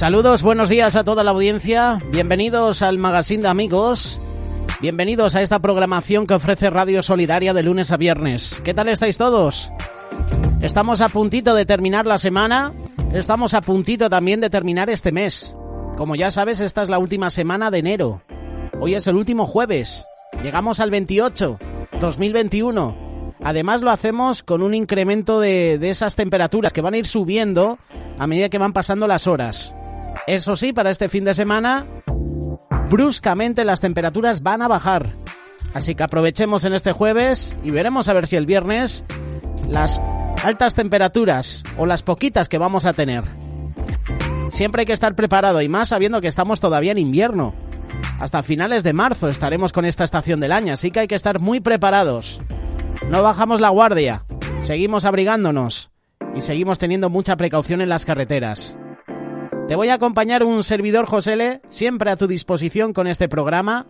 Saludos, buenos días a toda la audiencia. Bienvenidos al Magazine de Amigos. Bienvenidos a esta programación que ofrece Radio Solidaria de lunes a viernes. ¿Qué tal estáis todos? Estamos a puntito de terminar la semana. Estamos a puntito también de terminar este mes. Como ya sabes, esta es la última semana de enero. Hoy es el último jueves. Llegamos al 28, 2021. Además lo hacemos con un incremento de esas temperaturas que van a ir subiendo a medida que van pasando las horas. Eso sí, para este fin de semana, bruscamente las temperaturas van a bajar. Así que aprovechemos en este jueves y veremos a ver si el viernes las altas temperaturas o las poquitas que vamos a tener. Siempre hay que estar preparado y más sabiendo que estamos todavía en invierno. Hasta finales de marzo estaremos con esta estación del año, así que hay que estar muy preparados. No bajamos la guardia, seguimos abrigándonos y seguimos teniendo mucha precaución en las carreteras. Te voy a acompañar un servidor, Josele, siempre a tu disposición con este programa.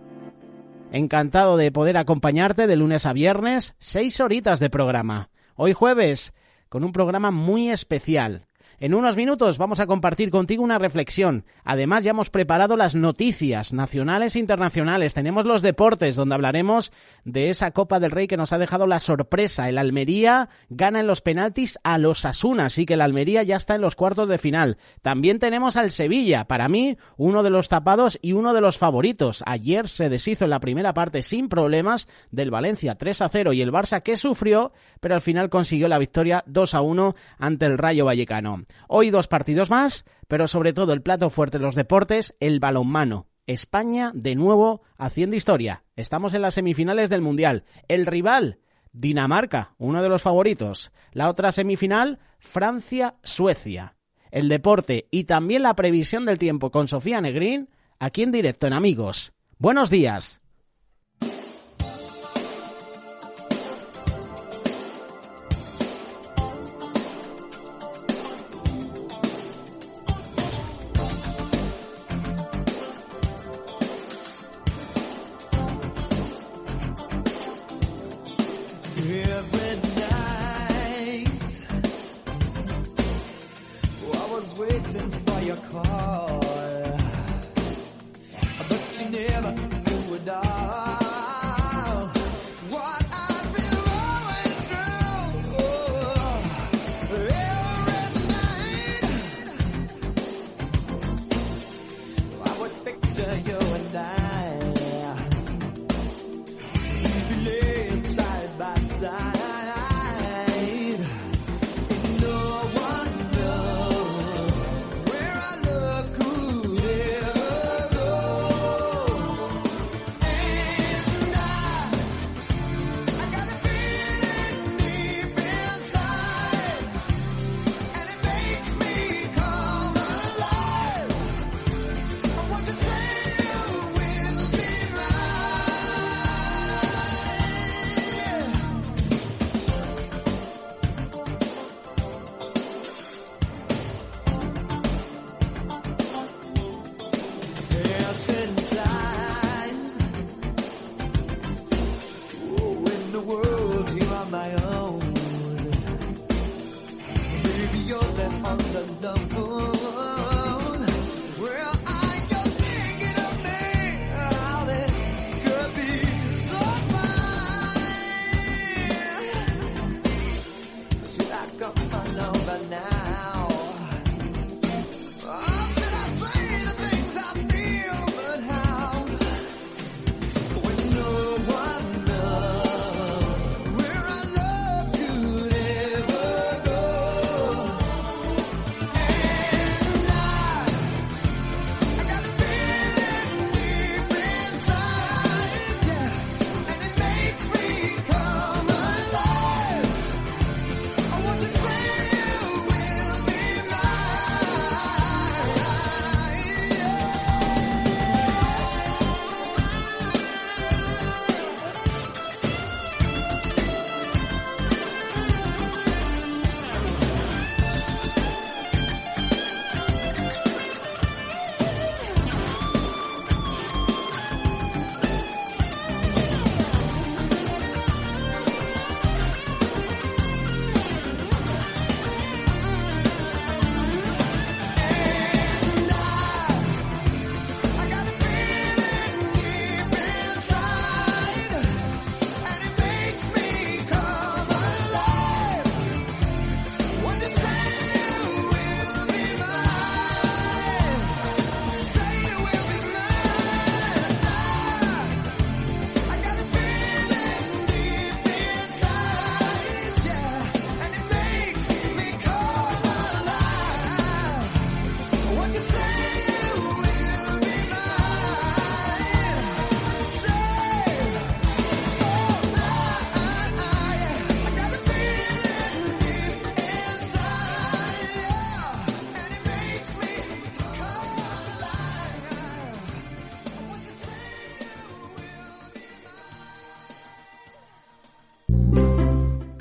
Encantado de poder acompañarte de lunes a viernes, 6 horitas de programa. Hoy jueves, con un programa muy especial. En unos minutos vamos a compartir contigo una reflexión. Además, ya hemos preparado las noticias nacionales e internacionales. Tenemos los deportes, donde hablaremos de esa Copa del Rey que nos ha dejado la sorpresa. El Almería gana en los penaltis a los Osasuna, así que el Almería ya está en los cuartos de final. También tenemos al Sevilla, para mí, uno de los tapados y uno de los favoritos. Ayer se deshizo en la primera parte sin problemas del Valencia 3-0 y el Barça que sufrió, pero al final consiguió la victoria 2-1 ante el Rayo Vallecano. Hoy 2 partidos más, pero sobre todo el plato fuerte de los deportes, el balonmano. España, de nuevo, haciendo historia. Estamos en las semifinales del Mundial. El rival, Dinamarca, uno de los favoritos. La otra semifinal, Francia-Suecia. El deporte y también la previsión del tiempo con Sofía Negrín, aquí en directo en Amigos. Buenos días.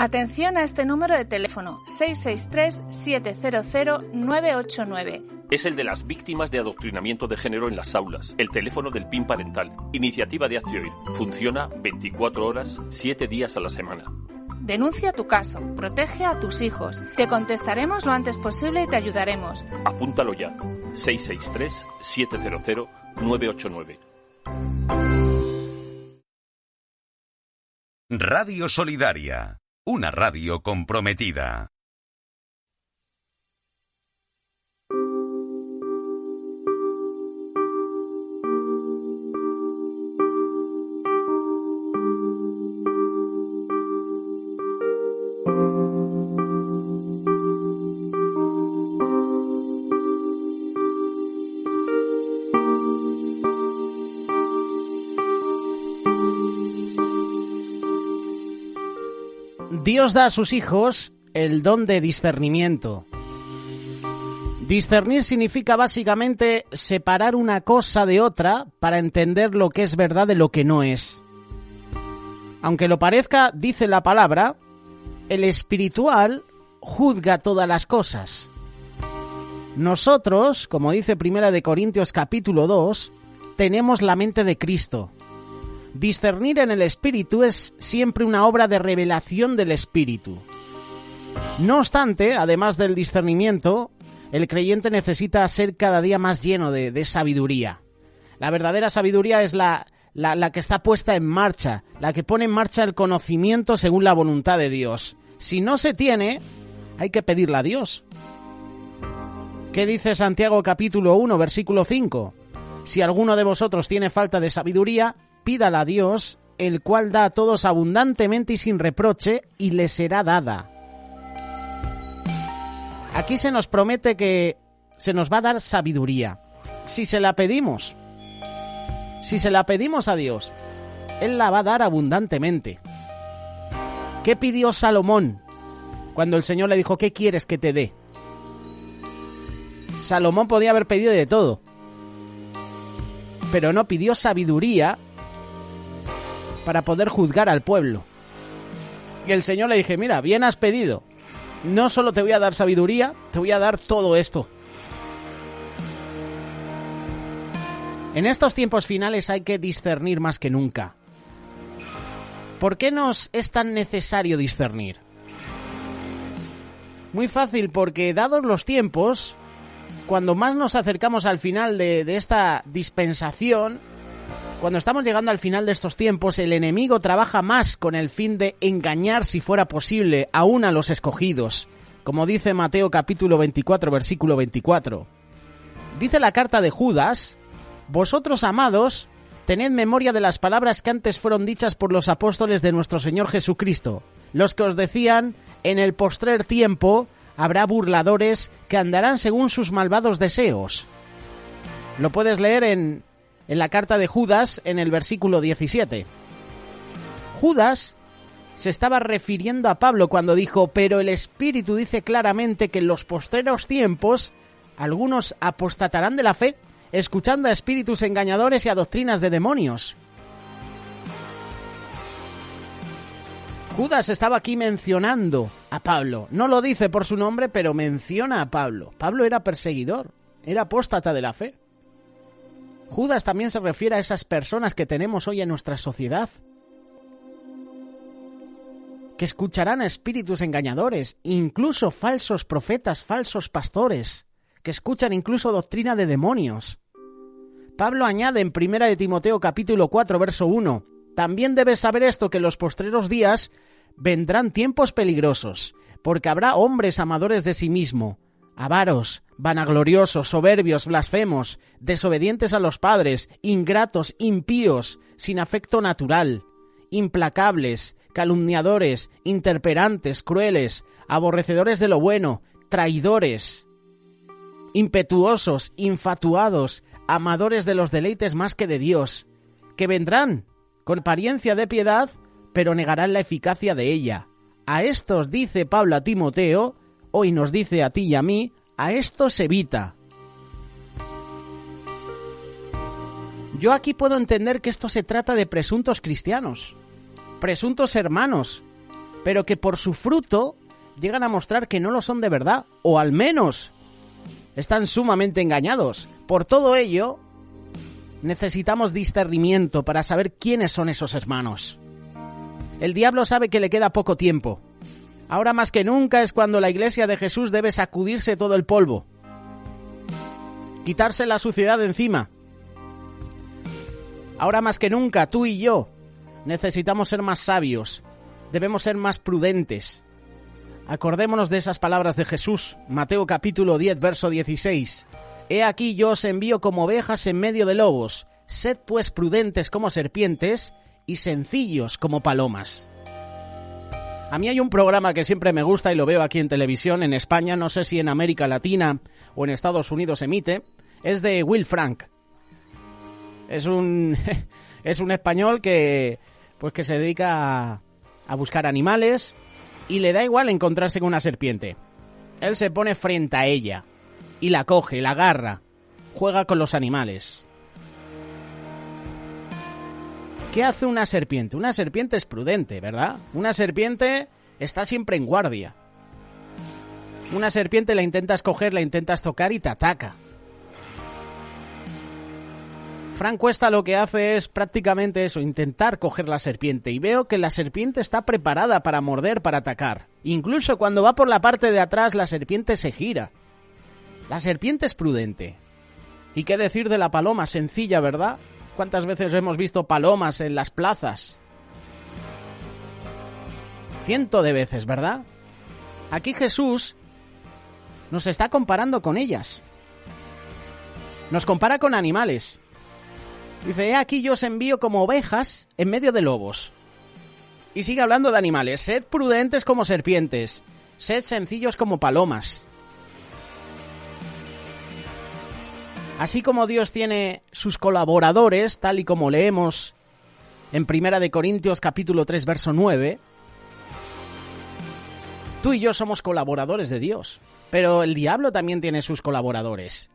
Atención a este número de teléfono, 663-700-989. Es el de las víctimas de adoctrinamiento de género en las aulas. El teléfono del PIN parental. Iniciativa de Actioir. Funciona 24 horas, 7 días a la semana. Denuncia tu caso, protege a tus hijos. Te contestaremos lo antes posible y te ayudaremos. Apúntalo ya. 663-700-989. Radio Solidaria. Una radio comprometida. Dios da a sus hijos el don de discernimiento. Discernir significa básicamente separar una cosa de otra para entender lo que es verdad de lo que no es. Aunque lo parezca, dice la palabra, el espiritual juzga todas las cosas. Nosotros, como dice 1 Corintios capítulo 2, tenemos la mente de Cristo. Discernir en el Espíritu es siempre una obra de revelación del Espíritu. No obstante, además del discernimiento, el creyente necesita ser cada día más lleno de sabiduría. La verdadera sabiduría es la que está puesta en marcha, la que pone en marcha el conocimiento según la voluntad de Dios. Si no se tiene, hay que pedirla a Dios. ¿Qué dice Santiago capítulo 1, versículo 5? Si alguno de vosotros tiene falta de sabiduría, pídala a Dios, el cual da a todos abundantemente y sin reproche, y le será dada. Aquí se nos promete que se nos va a dar sabiduría. Si se la pedimos a Dios, Él la va a dar abundantemente. ¿Qué pidió Salomón cuando el Señor le dijo, ¿qué quieres que te dé? Salomón podía haber pedido de todo, pero no pidió sabiduría para poder juzgar al pueblo. Y el Señor le dije, mira, bien has pedido. No solo te voy a dar sabiduría, te voy a dar todo esto. En estos tiempos finales hay que discernir más que nunca. ¿Por qué nos es tan necesario discernir? Muy fácil, porque dados los tiempos, cuando más nos acercamos al final de esta dispensación, cuando estamos llegando al final de estos tiempos, el enemigo trabaja más con el fin de engañar, si fuera posible, aún a los escogidos. Como dice Mateo capítulo 24, versículo 24. Dice la carta de Judas, vosotros, amados, tened memoria de las palabras que antes fueron dichas por los apóstoles de nuestro Señor Jesucristo, los que os decían, en el postrer tiempo habrá burladores que andarán según sus malvados deseos. Lo puedes leer en la carta de Judas, en el versículo 17. Judas se estaba refiriendo a Pablo cuando dijo, pero el Espíritu dice claramente que en los postreros tiempos algunos apostatarán de la fe, escuchando a espíritus engañadores y a doctrinas de demonios. Judas estaba aquí mencionando a Pablo. No lo dice por su nombre, pero menciona a Pablo. Pablo era perseguidor, era apóstata de la fe. Judas también se refiere a esas personas que tenemos hoy en nuestra sociedad, que escucharán a espíritus engañadores, incluso falsos profetas, falsos pastores, que escuchan incluso doctrina de demonios. Pablo añade en 1 Timoteo capítulo 4, verso 1, también debes saber esto, que en los postreros días vendrán tiempos peligrosos, porque habrá hombres amadores de sí mismo, avaros, vanagloriosos, soberbios, blasfemos, desobedientes a los padres, ingratos, impíos, sin afecto natural, implacables, calumniadores, interperantes, crueles, aborrecedores de lo bueno, traidores, impetuosos, infatuados, amadores de los deleites más que de Dios, que vendrán con apariencia de piedad, pero negarán la eficacia de ella. A estos dice Pablo a Timoteo, hoy nos dice a ti y a mí, a estos evita. Yo aquí puedo entender que esto se trata de presuntos cristianos, presuntos hermanos, pero que por su fruto llegan a mostrar que no lo son de verdad, o al menos están sumamente engañados. Por todo ello, necesitamos discernimiento para saber quiénes son esos hermanos. El diablo sabe que le queda poco tiempo. Ahora más que nunca es cuando la Iglesia de Jesús debe sacudirse todo el polvo, quitarse la suciedad de encima. Ahora más que nunca, tú y yo necesitamos ser más sabios, debemos ser más prudentes. Acordémonos de esas palabras de Jesús, Mateo capítulo 10, verso 16. He aquí yo os envío como ovejas en medio de lobos. Sed pues prudentes como serpientes y sencillos como palomas. A mí hay un programa que siempre me gusta y lo veo aquí en televisión en España, no sé si en América Latina o en Estados Unidos emite, es de Will Frank. Es un español que se dedica a buscar animales y le da igual encontrarse con una serpiente. Él se pone frente a ella y la coge, la agarra, juega con los animales. ¿Qué hace una serpiente? Una serpiente es prudente, ¿verdad? Una serpiente está siempre en guardia. Una serpiente la intentas coger, la intentas tocar y te ataca. Frank Cuesta lo que hace es prácticamente eso, intentar coger la serpiente, y veo que la serpiente está preparada para morder, para atacar. Incluso cuando va por la parte de atrás, la serpiente se gira. La serpiente es prudente. ¿Y qué decir de la paloma? Sencilla, ¿verdad? ¿Cuántas veces hemos visto palomas en las plazas? Cientos de veces, ¿verdad? Aquí Jesús nos está comparando con ellas. Nos compara con animales. Dice, he aquí yo os envío como ovejas en medio de lobos. Y sigue hablando de animales. Sed prudentes como serpientes. Sed sencillos como palomas. Así como Dios tiene sus colaboradores, tal y como leemos en 1 de Corintios capítulo 3, verso 9, tú y yo somos colaboradores de Dios. Pero el diablo también tiene sus colaboradores.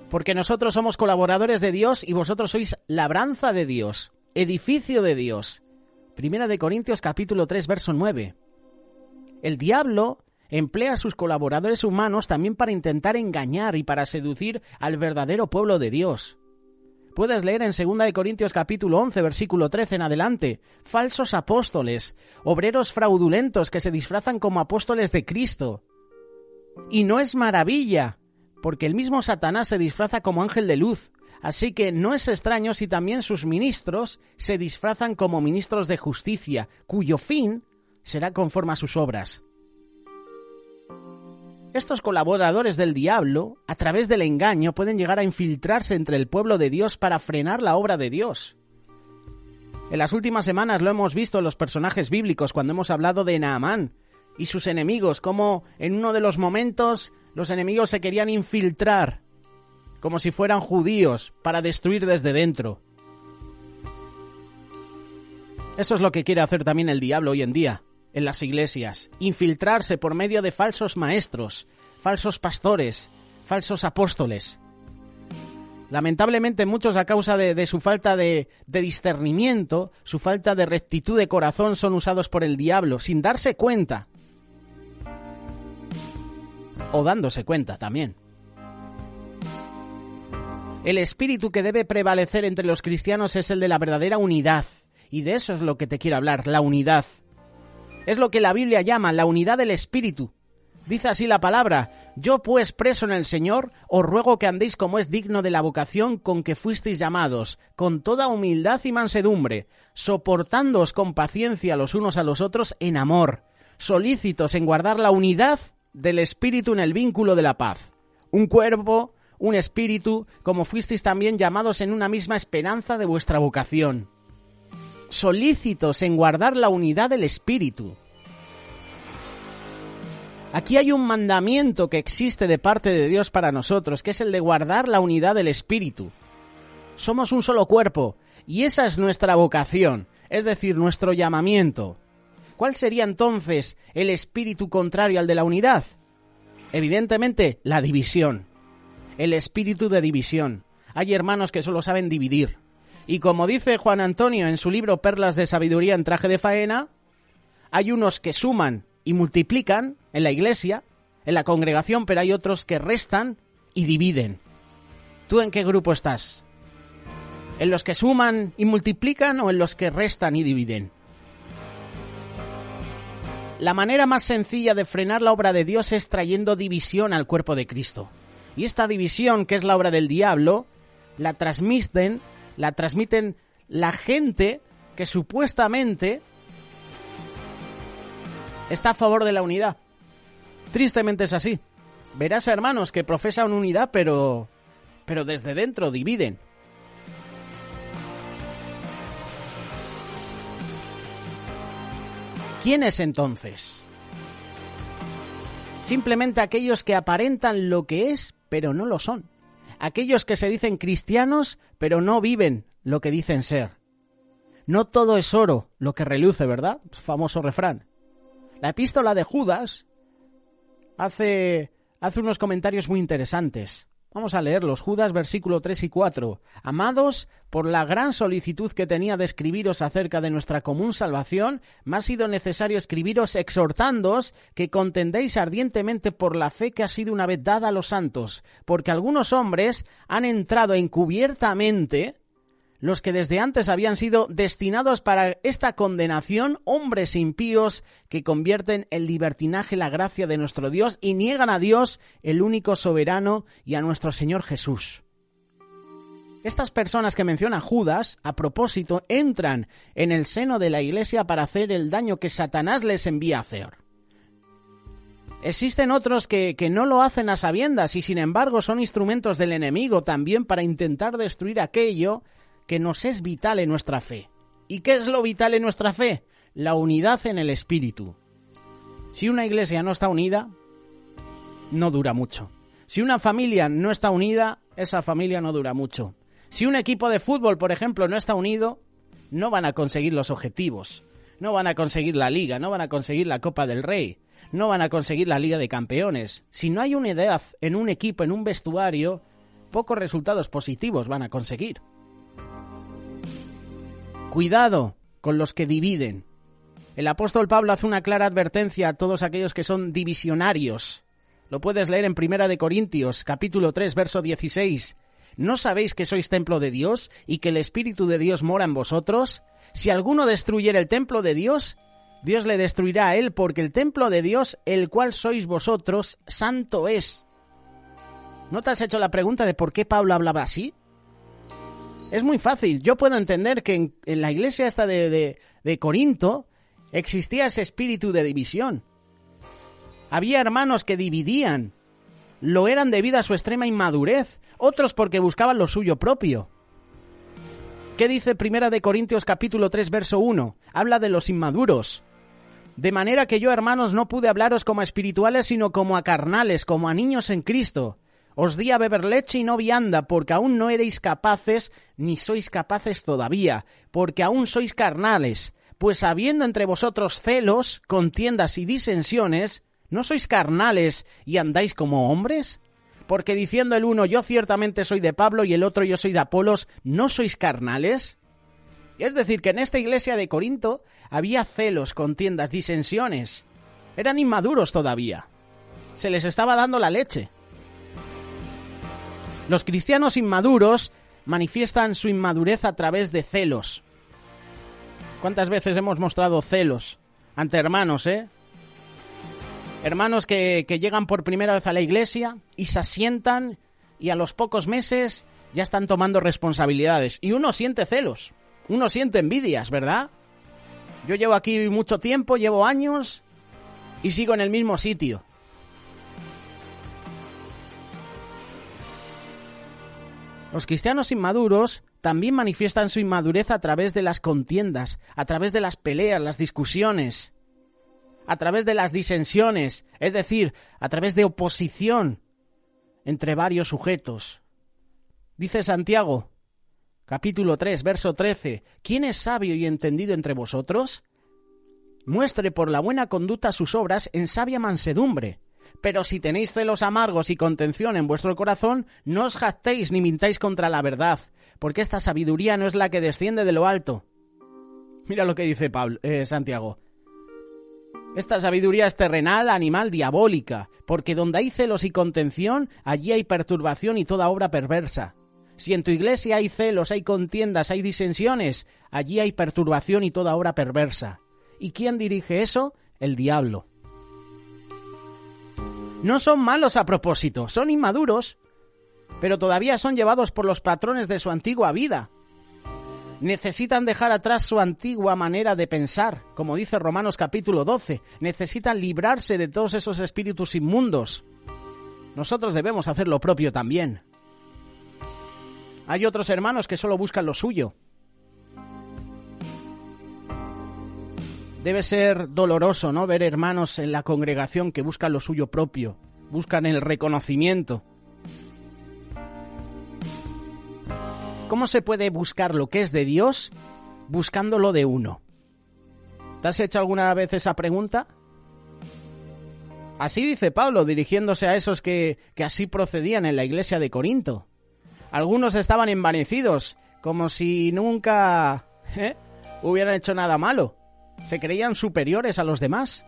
Porque nosotros somos colaboradores de Dios y vosotros sois labranza de Dios, edificio de Dios. 1 de Corintios capítulo 3, verso 9. El diablo emplea a sus colaboradores humanos también para intentar engañar y para seducir al verdadero pueblo de Dios. Puedes leer en 2 de Corintios capítulo 11, versículo 13 en adelante. Falsos apóstoles, obreros fraudulentos que se disfrazan como apóstoles de Cristo. Y no es maravilla, porque el mismo Satanás se disfraza como ángel de luz, así que no es extraño si también sus ministros se disfrazan como ministros de justicia, cuyo fin será conforme a sus obras. Estos colaboradores del diablo, a través del engaño, pueden llegar a infiltrarse entre el pueblo de Dios para frenar la obra de Dios. En las últimas semanas lo hemos visto en los personajes bíblicos cuando hemos hablado de Naamán y sus enemigos, cómo en uno de los momentos los enemigos se querían infiltrar, como si fueran judíos, para destruir desde dentro. Eso es lo que quiere hacer también el diablo hoy en día, en las iglesias. Infiltrarse por medio de falsos maestros, falsos pastores, falsos apóstoles. Lamentablemente muchos, a causa de su falta de discernimiento, su falta de rectitud de corazón, son usados por el diablo, sin darse cuenta. O dándose cuenta también. El espíritu que debe prevalecer entre los cristianos es el de la verdadera unidad. Y de eso es lo que te quiero hablar, la unidad. Es lo que la Biblia llama la unidad del espíritu. Dice así la palabra: yo pues, preso en el Señor, os ruego que andéis como es digno de la vocación con que fuisteis llamados, con toda humildad y mansedumbre, soportándoos con paciencia los unos a los otros en amor, solícitos en guardar la unidad del espíritu en el vínculo de la paz. Un cuerpo, un espíritu, como fuisteis también llamados en una misma esperanza de vuestra vocación. Solícitos en guardar la unidad del espíritu. Aquí hay un mandamiento que existe de parte de Dios para nosotros, que es el de guardar la unidad del espíritu. Somos un solo cuerpo, y esa es nuestra vocación, es decir, nuestro llamamiento. ¿Cuál sería entonces el espíritu contrario al de la unidad? Evidentemente, la división. El espíritu de división. Hay hermanos que solo saben dividir, Y como dice Juan Antonio en su libro Perlas de Sabiduría en traje de faena, hay unos que suman y multiplican en la iglesia, en la congregación, pero hay otros que restan y dividen. ¿Tú en qué grupo estás? ¿En los que suman y multiplican o en los que restan y dividen? La manera más sencilla de frenar la obra de Dios es trayendo división al cuerpo de Cristo. Y esta división, que es la obra del diablo, la transmiten la gente que supuestamente está a favor de la unidad. Tristemente es así. Verás a hermanos que profesan unidad, pero desde dentro dividen. ¿Quiénes entonces? Simplemente aquellos que aparentan lo que es, pero no lo son. Aquellos que se dicen cristianos, pero no viven lo que dicen ser. No todo es oro lo que reluce, ¿verdad? Famoso refrán. La epístola de Judas hace unos comentarios muy interesantes. Vamos a leerlos. Judas, versículo 3 y 4. Amados, por la gran solicitud que tenía de escribiros acerca de nuestra común salvación, me ha sido necesario escribiros exhortándoos que contendéis ardientemente por la fe que ha sido una vez dada a los santos, porque algunos hombres han entrado encubiertamente, los que desde antes habían sido destinados para esta condenación, hombres impíos que convierten en libertinaje la gracia de nuestro Dios y niegan a Dios, el único soberano, y a nuestro Señor Jesús. Estas personas que menciona Judas, a propósito, entran en el seno de la iglesia para hacer el daño que Satanás les envía a hacer. Existen otros que no lo hacen a sabiendas y sin embargo son instrumentos del enemigo también para intentar destruir aquello que nos es vital en nuestra fe. ¿Y qué es lo vital en nuestra fe? La unidad en el espíritu. Si una iglesia no está unida, no dura mucho. Si una familia no está unida, esa familia no dura mucho. Si un equipo de fútbol, por ejemplo, no está unido, no van a conseguir los objetivos. No van a conseguir la Liga, no van a conseguir la Copa del Rey, no van a conseguir la Liga de Campeones. Si no hay unidad en un equipo, en un vestuario, pocos resultados positivos van a conseguir. Cuidado con los que dividen. El apóstol Pablo hace una clara advertencia a todos aquellos que son divisionarios. Lo puedes leer en 1 de Corintios, capítulo 3, verso 16. ¿No sabéis que sois templo de Dios y que el Espíritu de Dios mora en vosotros? Si alguno destruyera el templo de Dios, Dios le destruirá a él, porque el templo de Dios, el cual sois vosotros, santo es. ¿No te has hecho la pregunta de por qué Pablo hablaba así? Es muy fácil. Yo puedo entender que en la iglesia esta de Corinto existía ese espíritu de división. Había hermanos que dividían. Lo eran debido a su extrema inmadurez. Otros porque buscaban lo suyo propio. ¿Qué dice 1 de Corintios capítulo 3, verso 1? Habla de los inmaduros. De manera que yo, hermanos, no pude hablaros como a espirituales, sino como a carnales, como a niños en Cristo. Os di a beber leche y no vianda, porque aún no eréis capaces, ni sois capaces todavía, porque aún sois carnales. Pues habiendo entre vosotros celos, contiendas y disensiones, ¿no sois carnales y andáis como hombres? Porque diciendo el uno, yo ciertamente soy de Pablo, y el otro, yo soy de Apolos, ¿no sois carnales? Es decir, que en esta iglesia de Corinto había celos, contiendas, disensiones. Eran inmaduros todavía. Se les estaba dando la leche. Los cristianos inmaduros manifiestan su inmadurez a través de celos. ¿Cuántas veces hemos mostrado celos ante hermanos, Hermanos que llegan por primera vez a la iglesia y se asientan y a los pocos meses ya están tomando responsabilidades. Y uno siente celos, uno siente envidias, ¿verdad? Yo llevo aquí mucho tiempo, llevo años y sigo en el mismo sitio. Los cristianos inmaduros también manifiestan su inmadurez a través de las contiendas, a través de las peleas, las discusiones, a través de las disensiones, es decir, a través de oposición entre varios sujetos. Dice Santiago, capítulo 3, verso 13, ¿quién es sabio y entendido entre vosotros? Muestre por la buena conducta sus obras en sabia mansedumbre. Pero si tenéis celos amargos y contención en vuestro corazón, no os jactéis ni mintáis contra la verdad, porque esta sabiduría no es la que desciende de lo alto. Mira lo que dice Santiago. Esta sabiduría es terrenal, animal, diabólica, porque donde hay celos y contención, allí hay perturbación y toda obra perversa. Si en tu iglesia hay celos, hay contiendas, hay disensiones, allí hay perturbación y toda obra perversa. ¿Y quién dirige eso? El diablo. No son malos a propósito, son inmaduros, pero todavía son llevados por los patrones de su antigua vida. Necesitan dejar atrás su antigua manera de pensar, como dice Romanos capítulo 12. Necesitan librarse de todos esos espíritus inmundos. Nosotros debemos hacer lo propio también. Hay otros hermanos que solo buscan lo suyo. Debe ser doloroso, ¿no?, ver hermanos en la congregación que buscan lo suyo propio, buscan el reconocimiento. ¿Cómo se puede buscar lo que es de Dios buscando lo de uno? ¿Te has hecho alguna vez esa pregunta? Así dice Pablo, dirigiéndose a esos que así procedían en la iglesia de Corinto. Algunos estaban envanecidos, como si nunca hubieran hecho nada malo. Se creían superiores a los demás.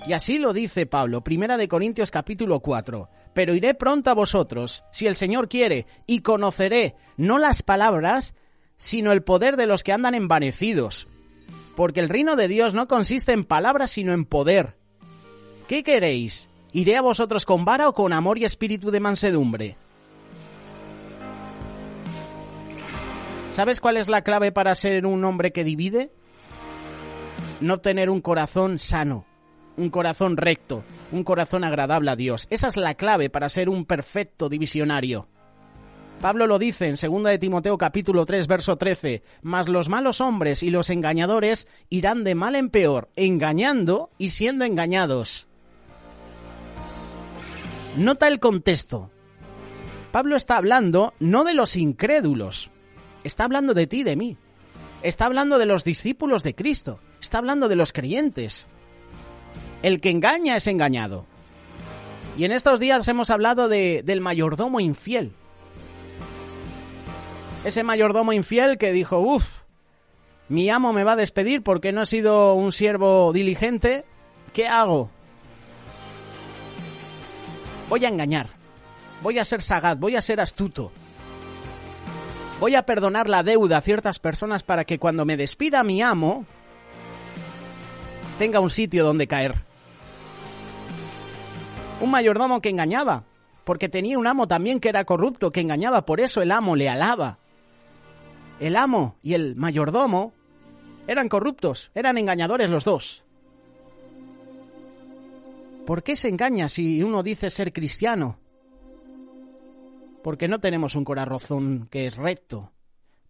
Y así lo dice Pablo, 1 Corintios capítulo 4. Pero iré pronto a vosotros, si el Señor quiere, y conoceré no las palabras, sino el poder de los que andan envanecidos. Porque el reino de Dios no consiste en palabras, sino en poder. ¿Qué queréis? ¿Iré a vosotros con vara o con amor y espíritu de mansedumbre? ¿Sabes cuál es la clave para ser un hombre que divide? No tener un corazón sano, un corazón recto, un corazón agradable a Dios. Esa es la clave para ser un perfecto divisionario. Pablo lo dice en 2 de Timoteo capítulo 3, verso 13. Mas los malos hombres y los engañadores irán de mal en peor, engañando y siendo engañados. Nota el contexto. Pablo está hablando no de los incrédulos, está hablando de ti y de mí. Está hablando de los discípulos de Cristo, está hablando de los creyentes. El que engaña es engañado. Y en estos días hemos hablado del mayordomo infiel. Ese mayordomo infiel que dijo, mi amo me va a despedir porque no he sido un siervo diligente. ¿Qué hago? Voy a engañar, voy a ser sagaz, voy a ser astuto. Voy a perdonar la deuda a ciertas personas para que cuando me despida mi amo tenga un sitio donde caer. Un mayordomo que engañaba, porque tenía un amo también que era corrupto, que engañaba, por eso el amo le alaba. El amo y el mayordomo eran corruptos, eran engañadores los dos. ¿Por qué se engaña si uno dice ser cristiano? Porque no tenemos un corazón que es recto,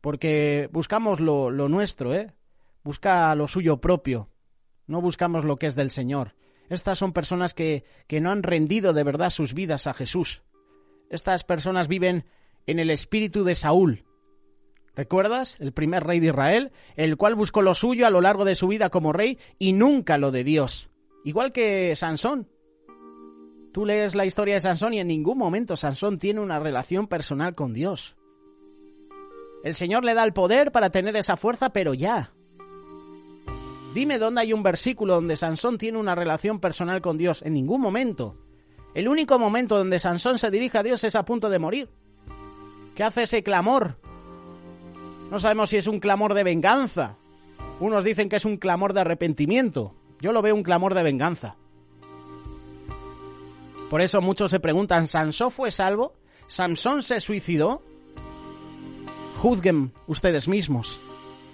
porque buscamos lo nuestro, busca lo suyo propio, no buscamos lo que es del Señor. Estas son personas que no han rendido de verdad sus vidas a Jesús. Estas personas viven en el espíritu de Saúl. ¿Recuerdas? El primer rey de Israel, el cual buscó lo suyo a lo largo de su vida como rey y nunca lo de Dios. Igual que Sansón. Tú lees la historia de Sansón y en ningún momento Sansón tiene una relación personal con Dios. El Señor le da el poder para tener esa fuerza, pero ya. Dime dónde hay un versículo donde Sansón tiene una relación personal con Dios. En ningún momento. El único momento donde Sansón se dirige a Dios es a punto de morir. ¿Qué hace ese clamor? No sabemos si es un clamor de venganza. Unos dicen que es un clamor de arrepentimiento. Yo lo veo un clamor de venganza. Por eso muchos se preguntan, ¿Sansón fue salvo? ¿Sansón se suicidó? Juzguen ustedes mismos.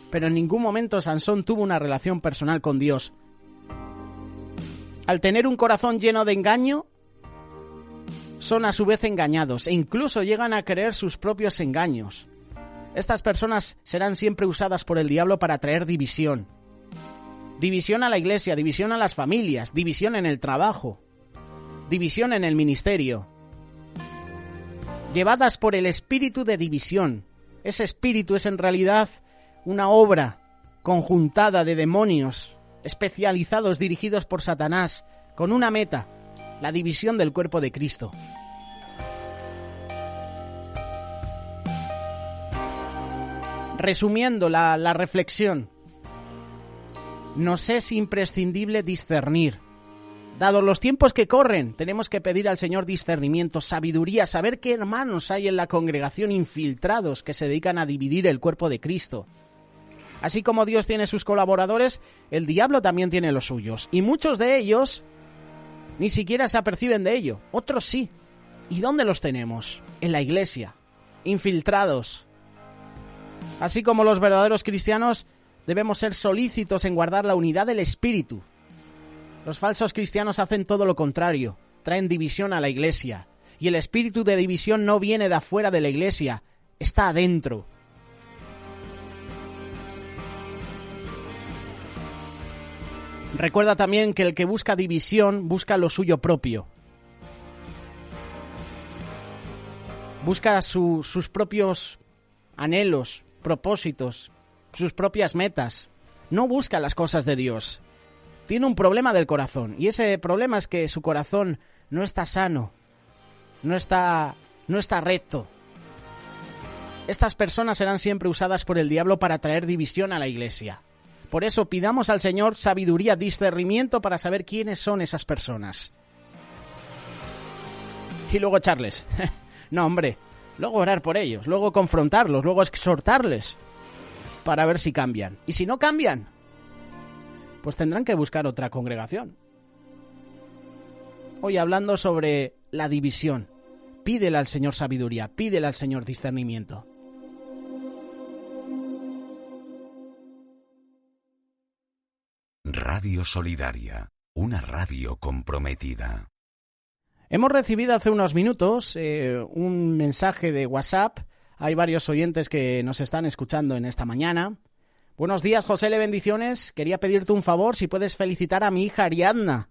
Pero en ningún momento Sansón tuvo una relación personal con Dios. Al tener un corazón lleno de engaño, son a su vez engañados e incluso llegan a creer sus propios engaños. Estas personas serán siempre usadas por el diablo para traer división. División a la iglesia, división a las familias, división en el trabajo, división en el ministerio. Llevadas por el espíritu de división. Ese espíritu es en realidad una obra conjuntada de demonios especializados dirigidos por Satanás con una meta, la división del cuerpo de Cristo. Resumiendo la reflexión, nos es imprescindible discernir. Dados los tiempos que corren, tenemos que pedir al Señor discernimiento, sabiduría, saber qué hermanos hay en la congregación infiltrados que se dedican a dividir el cuerpo de Cristo. Así como Dios tiene sus colaboradores, el diablo también tiene los suyos. Y muchos de ellos ni siquiera se aperciben de ello, otros sí. ¿Y dónde los tenemos? En la iglesia, infiltrados. Así como los verdaderos cristianos, debemos ser solícitos en guardar la unidad del espíritu. Los falsos cristianos hacen todo lo contrario, traen división a la iglesia. Y el espíritu de división no viene de afuera de la iglesia, está adentro. Recuerda también que el que busca división busca lo suyo propio. Busca sus propios anhelos, propósitos, sus propias metas. No busca las cosas de Dios. Tiene un problema del corazón, y ese problema es que su corazón no está sano, no está recto. Estas personas serán siempre usadas por el diablo para traer división a la iglesia. Por eso pidamos al Señor sabiduría, discernimiento para saber quiénes son esas personas. Y luego echarles. No, hombre. Luego orar por ellos, luego confrontarlos, luego exhortarles para ver si cambian. Y si no cambian, pues tendrán que buscar otra congregación. Hoy hablando sobre la división, pídele al Señor sabiduría, pídele al Señor discernimiento. Radio Solidaria, una radio comprometida. Hemos recibido hace unos minutos un mensaje de WhatsApp. Hay varios oyentes que nos están escuchando en esta mañana. Buenos días, José, bendiciones. Quería pedirte un favor, si puedes felicitar a mi hija Ariadna.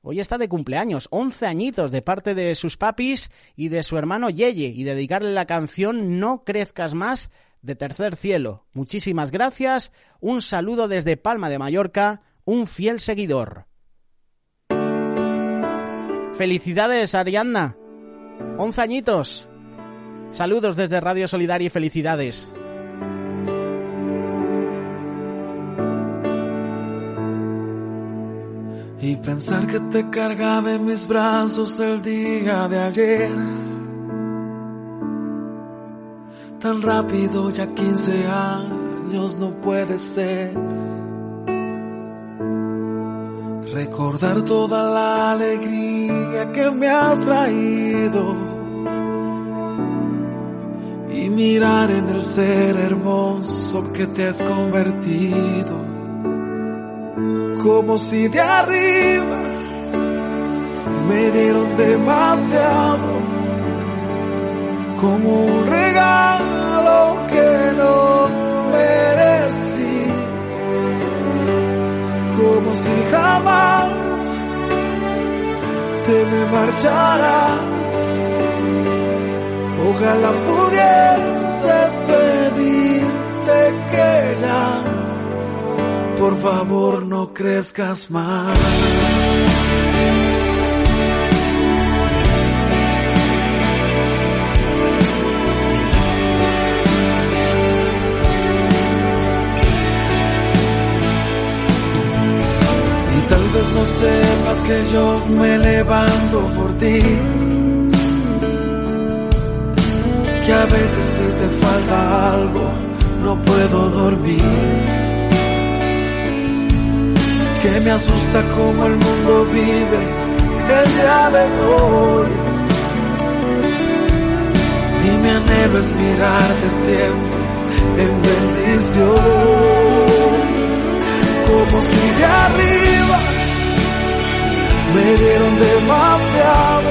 Hoy está de cumpleaños, 11 añitos, de parte de sus papis y de su hermano Yeye, y dedicarle la canción No crezcas más, de Tercer Cielo. Muchísimas gracias. Un saludo desde Palma de Mallorca, un fiel seguidor. Felicidades, Ariadna. 11 añitos. Saludos desde Radio Solidaria y felicidades. Y pensar que te cargaba en mis brazos el día de ayer. Tan rápido, ya 15 años no puede ser. Recordar toda la alegría que me has traído y mirar en el ser hermoso que te has convertido, como si de arriba me dieron demasiado, como un regalo que no merecí. Como si jamás te me marcharas. Ojalá pudiese pedirte que ya, por favor, no crezcas más. Tal vez no sepas que yo me levanto por ti, que a veces si te falta algo no puedo dormir, que me asusta cómo el mundo vive el día de hoy, y mi anhelo es mirarte siempre en bendición. Como si de arriba me dieron demasiado,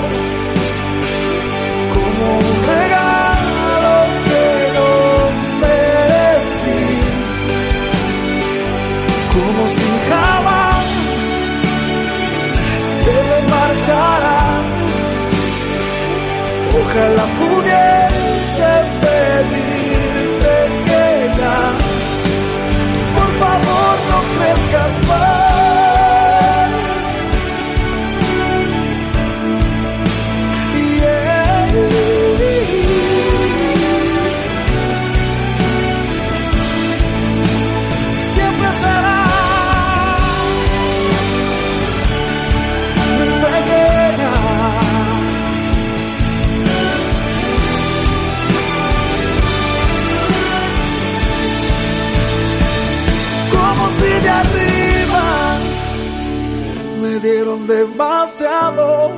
como un regalo que no merecí, como si jamás te me marcharas. Ojalá pudiese pedirte que ya, por favor, no crezcas más. me dieron demasiado,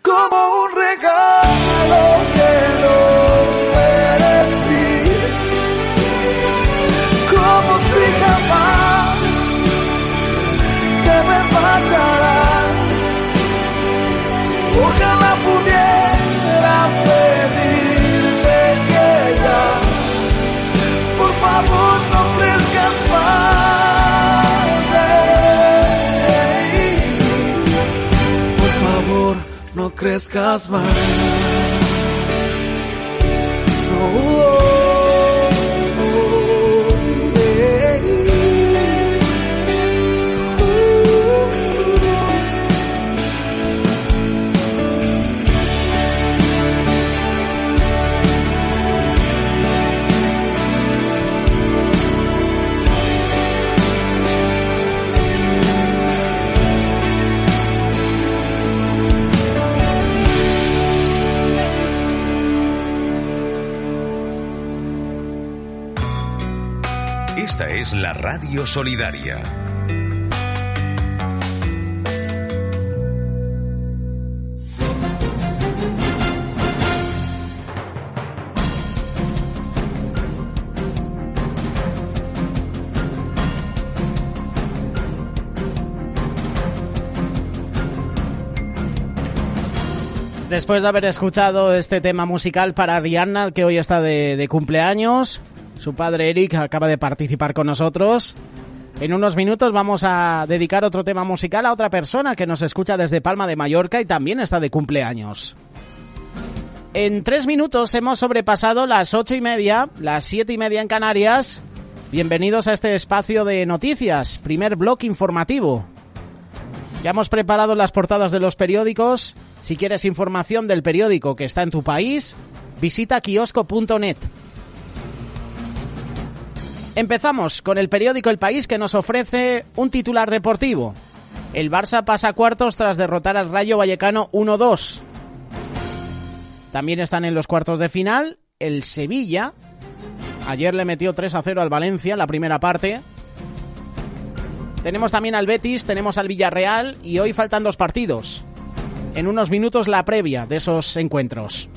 como un regalo que no merecí, como si jamás te me fallarás. Ojalá pudiera pedirte que ya, por favor, no crezcas más. Por favor, no crezcas más. Esta es la Radio Solidaria. Después de haber escuchado este tema musical para Rihanna, que hoy está de cumpleaños, su padre Eric acaba de participar con nosotros. En unos minutos vamos a dedicar otro tema musical a otra persona que nos escucha desde Palma de Mallorca y también está de cumpleaños. En 3 minutos hemos sobrepasado las 8:30, las 7:30 en Canarias. Bienvenidos a este espacio de noticias, primer bloque informativo. Ya hemos preparado las portadas de los periódicos. Si quieres información del periódico que está en tu país, visita kiosco.net. Empezamos con el periódico El País, que nos ofrece un titular deportivo. El Barça pasa a cuartos tras derrotar al Rayo Vallecano 1-2. También están en los cuartos de final el Sevilla. Ayer le metió 3-0 al Valencia en la primera parte. Tenemos también al Betis, tenemos al Villarreal y hoy faltan 2 partidos. En unos minutos la previa de esos encuentros.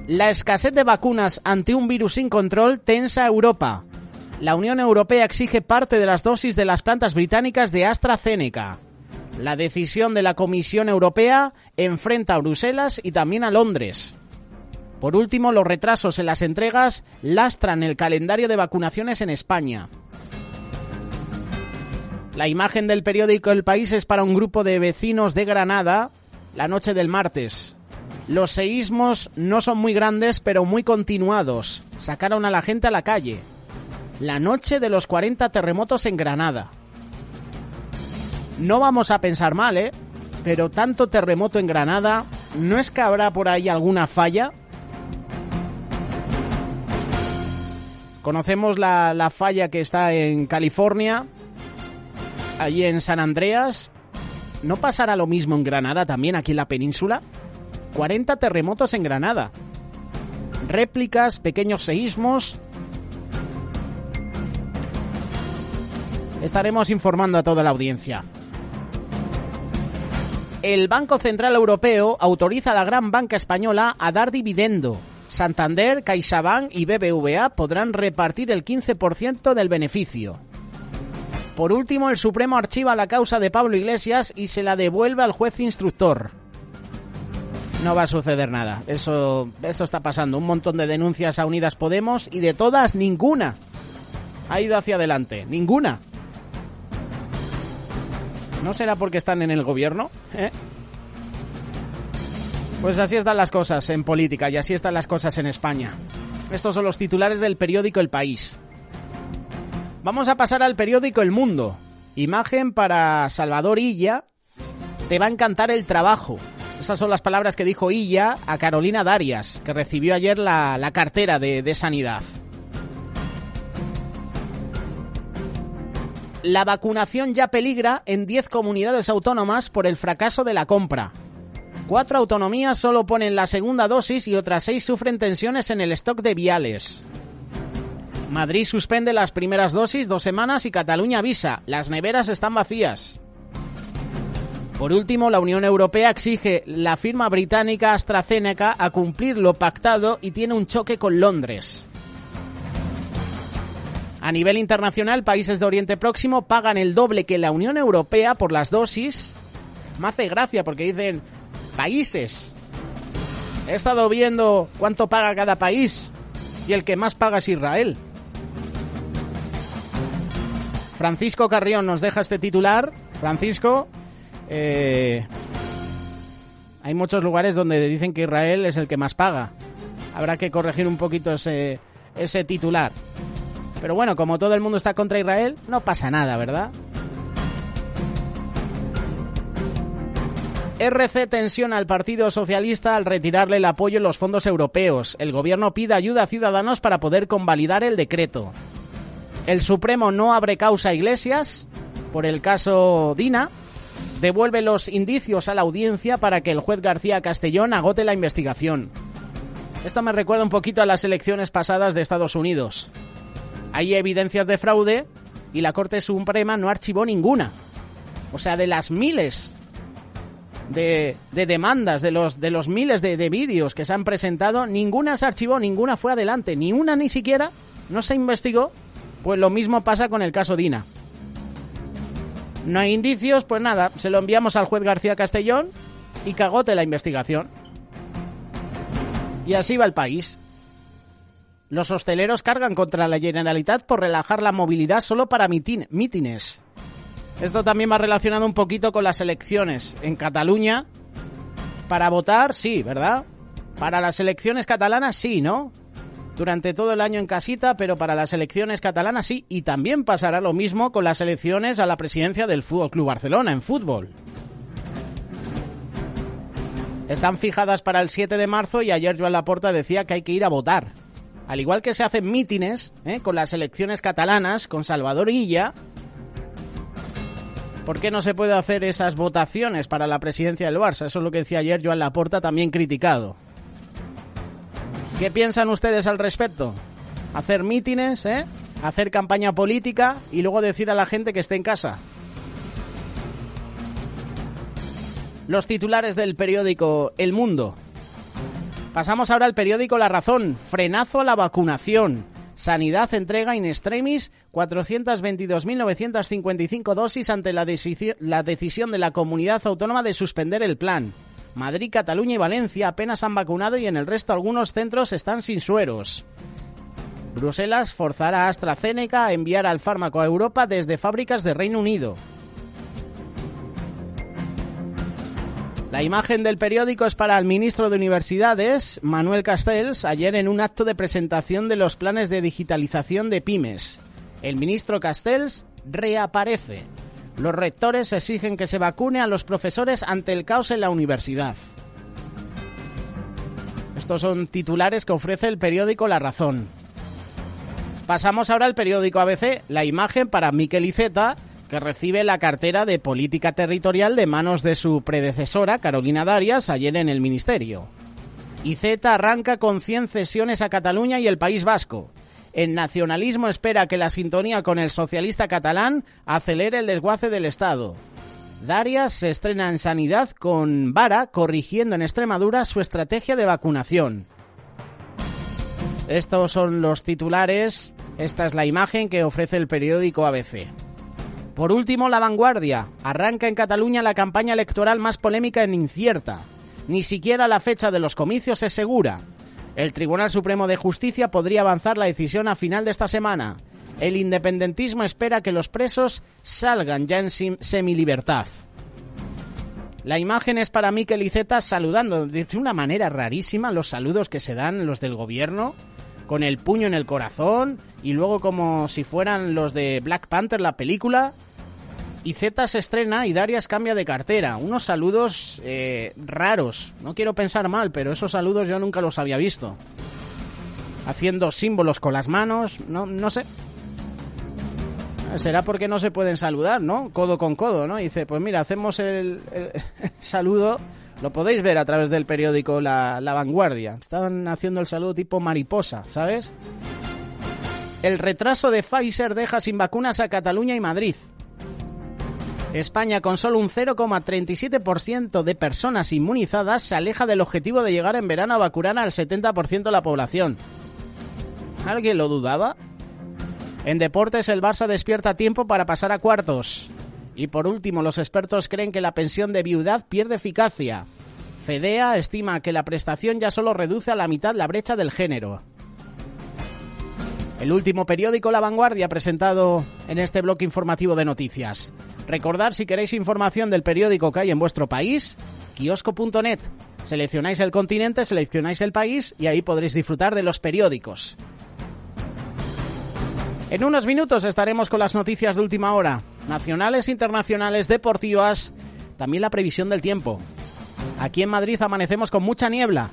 La escasez de vacunas ante un virus sin control tensa a Europa. La Unión Europea exige parte de las dosis de las plantas británicas de AstraZeneca. La decisión de la Comisión Europea enfrenta a Bruselas y también a Londres. Por último, los retrasos en las entregas lastran el calendario de vacunaciones en España. La imagen del periódico El País es para un grupo de vecinos de Granada la noche del martes. Los seísmos no son muy grandes, pero muy continuados. Sacaron a la gente a la calle. La noche de los 40 terremotos en Granada. No vamos a pensar mal, pero tanto terremoto en Granada, ¿no es que habrá por ahí alguna falla? Conocemos la falla que está en California, allí en San Andreas. ¿No pasará lo mismo en Granada también, aquí en la península? 40 terremotos en Granada. Réplicas, pequeños seísmos. Estaremos informando a toda la audiencia. El Banco Central Europeo autoriza a la gran banca española a dar dividendo. Santander, CaixaBank y BBVA podrán repartir el 15% del beneficio. Por último, el Supremo archiva la causa de Pablo Iglesias y se la devuelve al juez instructor. No va a suceder nada. Eso está pasando. Un montón de denuncias a Unidas Podemos y de todas, ninguna ha ido hacia adelante. Ninguna. ¿No será porque están en el gobierno? Pues así están las cosas en política y así están las cosas en España. Estos son los titulares del periódico El País. Vamos a pasar al periódico El Mundo. Imagen para Salvador Illa. Te va a encantar el trabajo. Esas son las palabras que dijo Illa a Carolina Darias, que recibió ayer la cartera de Sanidad. La vacunación ya peligra en 10 comunidades autónomas por el fracaso de la compra. 4 autonomías solo ponen la segunda dosis y otras 6 sufren tensiones en el stock de viales. Madrid suspende las primeras dosis 2 semanas y Cataluña avisa, las neveras están vacías. Por último, la Unión Europea exige la firma británica AstraZeneca a cumplir lo pactado y tiene un choque con Londres. A nivel internacional, países de Oriente Próximo pagan el doble que la Unión Europea por las dosis. Me hace gracia porque dicen países. He estado viendo cuánto paga cada país y el que más paga es Israel. Francisco Carrión nos deja este titular. Francisco, hay muchos lugares donde dicen que Israel es el que más paga. Habrá que corregir un poquito ese titular. Pero bueno, como todo el mundo está contra Israel, no pasa nada, ¿verdad? RC tensiona al Partido Socialista al retirarle el apoyo en los fondos europeos. El gobierno pide ayuda a Ciudadanos para poder convalidar el decreto. El Supremo no abre causa a Iglesias por el caso Dina. Devuelve los indicios a la audiencia para que el juez García Castellón agote la investigación. Esto me recuerda un poquito a las elecciones pasadas de Estados Unidos. Hay evidencias de fraude y la Corte Suprema no archivó ninguna. O sea, de las miles de demandas, de los miles de vídeos que se han presentado, ninguna se archivó, ninguna fue adelante, ni una ni siquiera, no se investigó. Pues lo mismo pasa con el caso Dina. No hay indicios, pues nada, se lo enviamos al juez García Castellón y que agote la investigación. Y así va el país. Los hosteleros cargan contra la Generalitat por relajar la movilidad solo para mítines. Esto también va relacionado un poquito con las elecciones. En Cataluña, para votar, sí, ¿verdad? Para las elecciones catalanas, sí, ¿no? Durante todo el año en casita, pero para las elecciones catalanas sí, y también pasará lo mismo con las elecciones a la presidencia del Fútbol Club Barcelona en fútbol. Están fijadas para el 7 de marzo y ayer Joan Laporta decía que hay que ir a votar. Al igual que se hacen mítines con las elecciones catalanas, con Salvador Illa, ¿por qué no se puede hacer esas votaciones para la presidencia del Barça? Eso es lo que decía ayer Joan Laporta, también criticado. ¿Qué piensan ustedes al respecto? ¿Hacer mítines, hacer campaña política y luego decir a la gente que esté en casa? Los titulares del periódico El Mundo. Pasamos ahora al periódico La Razón. Frenazo a la vacunación. Sanidad entrega in extremis 422.955 dosis ante la decisión de la comunidad autónoma de suspender el plan. Madrid, Cataluña y Valencia apenas han vacunado y en el resto algunos centros están sin sueros. Bruselas forzará a AstraZeneca a enviar al fármaco a Europa desde fábricas de Reino Unido. La imagen del periódico es para el ministro de Universidades, Manuel Castells, ayer en un acto de presentación de los planes de digitalización de pymes. El ministro Castells reaparece. Los rectores exigen que se vacune a los profesores ante el caos en la universidad. Estos son titulares que ofrece el periódico La Razón. Pasamos ahora al periódico ABC. La imagen para Miquel Iceta, que recibe la cartera de Política Territorial de manos de su predecesora, Carolina Darias, ayer en el Ministerio. Iceta arranca con 100 cesiones a Cataluña y el País Vasco. El nacionalismo espera que la sintonía con el socialista catalán acelere el desguace del Estado. Darias se estrena en Sanidad con vara corrigiendo en Extremadura su estrategia de vacunación. Estos son los titulares. Esta es la imagen que ofrece el periódico ABC. Por último, La Vanguardia. Arranca en Cataluña la campaña electoral más polémica e incierta. Ni siquiera la fecha de los comicios es segura. El Tribunal Supremo de Justicia podría avanzar la decisión a final de esta semana. El independentismo espera que los presos salgan ya en semilibertad. La imagen es para Miquel Iceta saludando de una manera rarísima los saludos que se dan los del gobierno, con el puño en el corazón y luego como si fueran los de Black Panther, la película. Iceta se estrena y Darias cambia de cartera. Unos saludos raros. No quiero pensar mal, pero esos saludos yo nunca los había visto. Haciendo símbolos con las manos, no sé. Será porque no se pueden saludar, ¿no? Codo con codo, ¿no? Y dice, pues mira, hacemos el saludo. Lo podéis ver a través del periódico La Vanguardia. Están haciendo el saludo tipo mariposa, ¿sabes? El retraso de Pfizer deja sin vacunas a Cataluña y Madrid. España, con solo un 0,37% de personas inmunizadas, se aleja del objetivo de llegar en verano a vacunar al 70% de la población. ¿Alguien lo dudaba? En deportes, el Barça despierta a tiempo para pasar a cuartos. Y por último, los expertos creen que la pensión de viudad pierde eficacia. Fedea estima que la prestación ya solo reduce a la mitad la brecha del género. El último periódico, La Vanguardia, presentado en este bloque informativo de noticias. Recordad, si queréis información del periódico que hay en vuestro país, kiosco.net. Seleccionáis el continente, seleccionáis el país y ahí podréis disfrutar de los periódicos. En unos minutos estaremos con las noticias de última hora, nacionales, internacionales, deportivas, también la previsión del tiempo. Aquí en Madrid amanecemos con mucha niebla.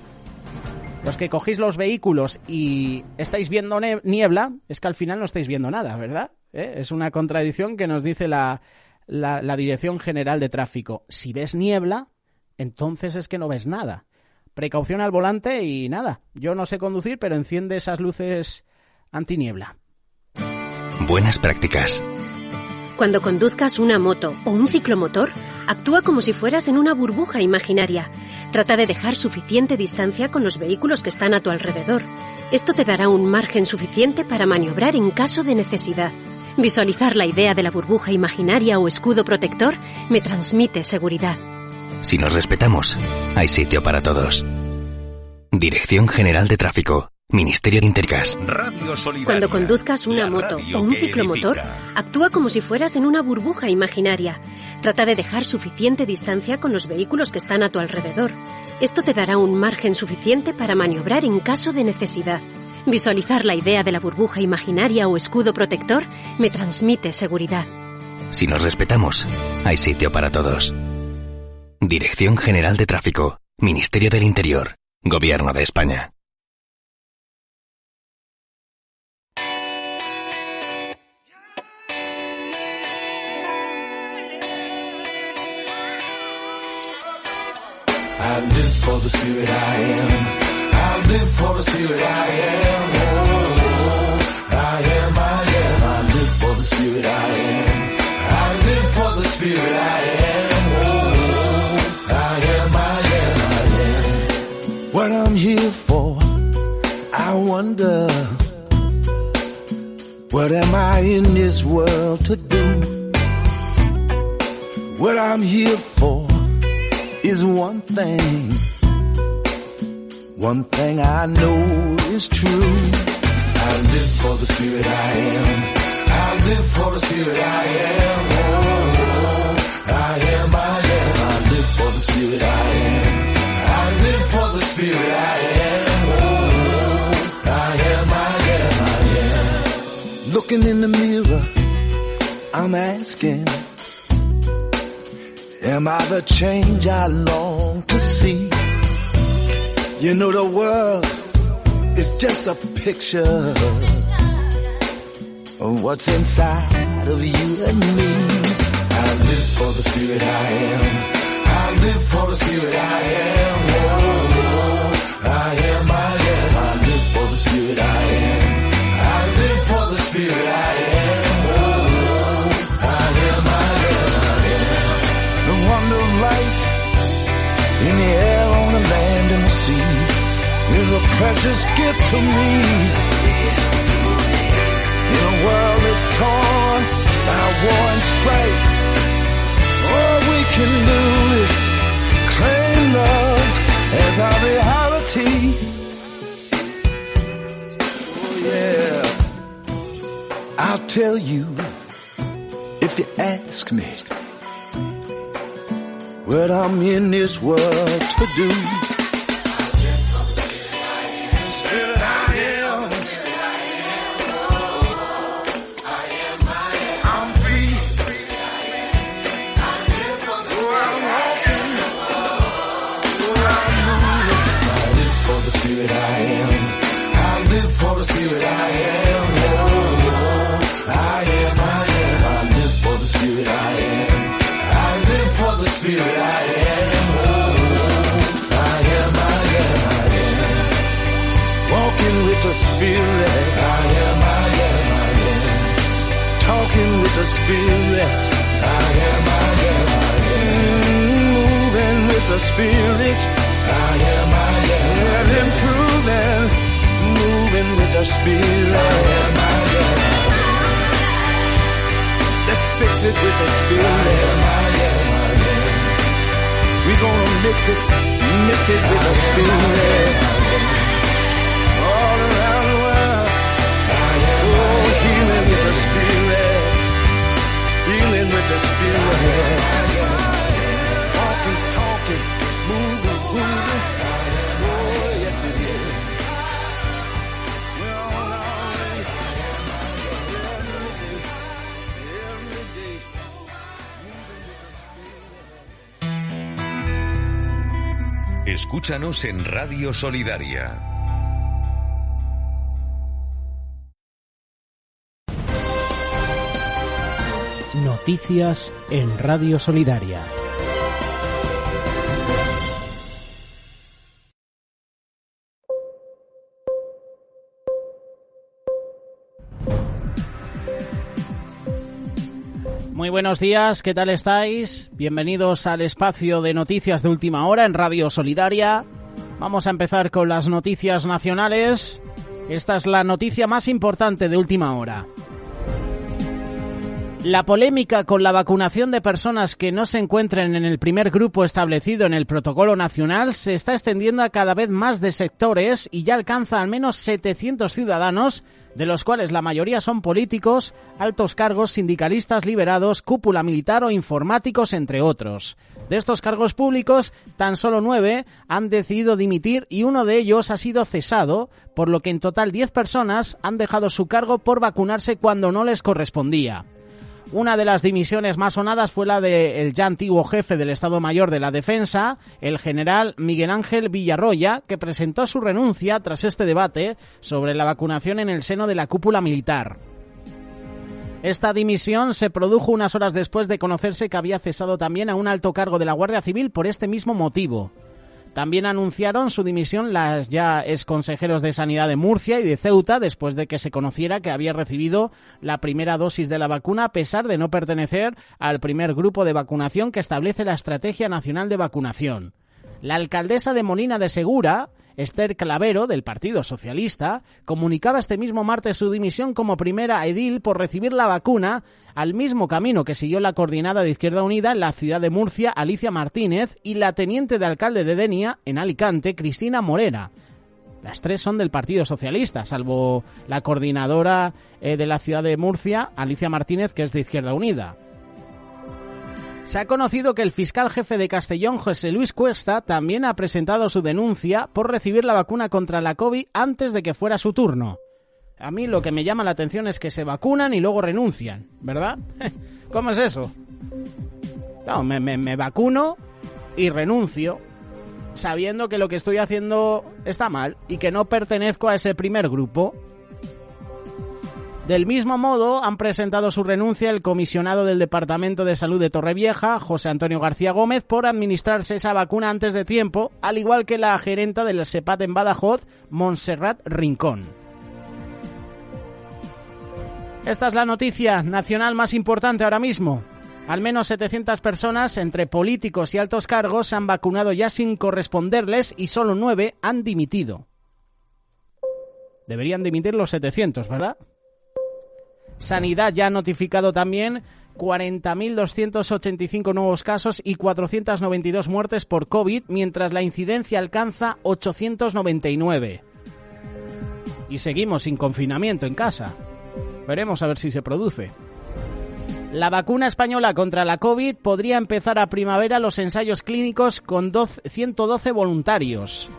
Los que cogéis los vehículos y estáis viendo niebla, es que al final no estáis viendo nada, ¿verdad? Es una contradicción que nos dice la Dirección General de Tráfico. Si ves niebla, entonces es que no ves nada. Precaución al volante y nada. Yo no sé conducir, pero enciende esas luces antiniebla. Buenas prácticas. Cuando conduzcas una moto o un ciclomotor, actúa como si fueras en una burbuja imaginaria. Trata de dejar suficiente distancia con los vehículos que están a tu alrededor. Esto te dará un margen suficiente para maniobrar en caso de necesidad. Visualizar la idea de la burbuja imaginaria o escudo protector me transmite seguridad. Si nos respetamos, hay sitio para todos. Dirección General de Tráfico. Ministerio de Interior. Radio Solidaria. Cuando conduzcas una moto o un ciclomotor, actúa como si fueras en una burbuja imaginaria. Trata de dejar suficiente distancia con los vehículos que están a tu alrededor. Esto te dará un margen suficiente para maniobrar en caso de necesidad. Visualizar la idea de la burbuja imaginaria o escudo protector me transmite seguridad. Si nos respetamos, hay sitio para todos. Dirección General de Tráfico. Ministerio del Interior. Gobierno de España. I live for the spirit I am. I live for the spirit I am. Oh, I am. I live for the spirit I am. I live for the spirit I am. Oh, I am. What I'm here for, I wonder. What am I in this world to do? What I'm here for is one thing I know is true. I live for the spirit I am. I live for the spirit I am. Oh, I am. I live for the spirit I am. I live for the spirit I am. Oh, I am. Looking in the mirror, I'm asking, am I the change I long to see? You know the world is just a picture of what's inside of you and me. I live for the spirit I am. I live for the spirit I am. Oh, I am. I live for the spirit I am. I live for the spirit I am. Oh, I am. The wonder of light in the air, on the land and the sea is a precious gift to me. In a world that's torn by war and strife, all we can do is claim love as our reality. Oh yeah, I'll tell you if you ask me what I'm in this world to do. The spirit, I am. Talking with the spirit, I am. the Spirit. Yeah, improving, moving with the Spirit. Let's fix it with the Spirit. We're gonna mix it with the Spirit. All around the world. Oh, healing with the Spirit. Healing with the Spirit. Talking, moving. Oh, yes it is. We're on our way. Every day. Escúchanos en Radio Solidaria. Noticias en Radio Solidaria. Muy buenos días, ¿qué tal estáis? Bienvenidos al espacio de noticias de última hora en Radio Solidaria. Vamos a empezar con las noticias nacionales. Esta es la noticia más importante de última hora. La polémica con la vacunación de personas que no se encuentren en el primer grupo establecido en el protocolo nacional se está extendiendo a cada vez más de sectores y ya alcanza al menos 700 ciudadanos, de los cuales la mayoría son políticos, altos cargos, sindicalistas liberados, cúpula militar o informáticos, entre otros. De estos cargos públicos, tan solo 9 han decidido dimitir y uno de ellos ha sido cesado, por lo que en total 10 personas han dejado su cargo por vacunarse cuando no les correspondía. Una de las dimisiones más sonadas fue la del ya antiguo jefe del Estado Mayor de la Defensa, el general Miguel Ángel Villarroya, que presentó su renuncia tras este debate sobre la vacunación en el seno de la cúpula militar. Esta dimisión se produjo unas horas después de conocerse que había cesado también a un alto cargo de la Guardia Civil por este mismo motivo. También anunciaron su dimisión las ya exconsejeros de Sanidad de Murcia y de Ceuta después de que se conociera que había recibido la primera dosis de la vacuna a pesar de no pertenecer al primer grupo de vacunación que establece la Estrategia Nacional de Vacunación. La alcaldesa de Molina de Segura, Esther Clavero, del Partido Socialista, comunicaba este mismo martes su dimisión como primera edil por recibir la vacuna, al mismo camino que siguió la coordinada de Izquierda Unida en la ciudad de Murcia, Alicia Martínez, y la teniente de alcalde de Denia, en Alicante, Cristina Morera. Las tres son del Partido Socialista, salvo la coordinadora de la ciudad de Murcia, Alicia Martínez, que es de Izquierda Unida. Se ha conocido que el fiscal jefe de Castellón, José Luis Cuesta, también ha presentado su denuncia por recibir la vacuna contra la COVID antes de que fuera su turno. A mí lo que me llama la atención es que se vacunan y luego renuncian, ¿verdad? ¿Cómo es eso? Claro, me vacuno y renuncio, sabiendo que lo que estoy haciendo está mal y que no pertenezco a ese primer grupo. Del mismo modo, han presentado su renuncia el comisionado del Departamento de Salud de Torrevieja, José Antonio García Gómez, por administrarse esa vacuna antes de tiempo, al igual que la gerenta del SEPAT en Badajoz, Montserrat Rincón. Esta es la noticia nacional más importante ahora mismo. Al menos 700 personas, entre políticos y altos cargos, se han vacunado ya sin corresponderles y solo 9 han dimitido. Deberían dimitir los 700, ¿verdad? Sanidad ya ha notificado también 40.285 nuevos casos y 492 muertes por COVID, mientras la incidencia alcanza 899. Y seguimos sin confinamiento en casa. Veremos a ver si se produce. La vacuna española contra la COVID podría empezar a primavera los ensayos clínicos con 112 voluntarios.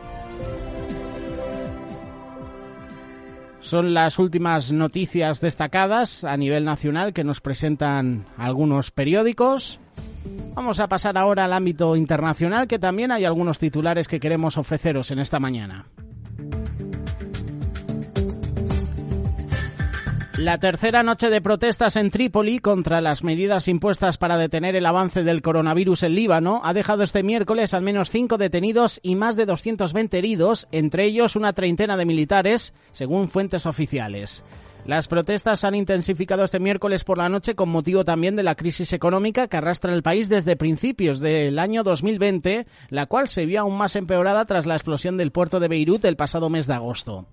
Son las últimas noticias destacadas a nivel nacional que nos presentan algunos periódicos. Vamos a pasar ahora al ámbito internacional, que también hay algunos titulares que queremos ofreceros en esta mañana. La tercera noche de protestas en Trípoli contra las medidas impuestas para detener el avance del coronavirus en Líbano ha dejado este miércoles al menos 5 detenidos y más de 220 heridos, entre ellos una treintena de militares, según fuentes oficiales. Las protestas se han intensificado este miércoles por la noche con motivo también de la crisis económica que arrastra el país desde principios del año 2020, la cual se vio aún más empeorada tras la explosión del puerto de Beirut el pasado mes de agosto.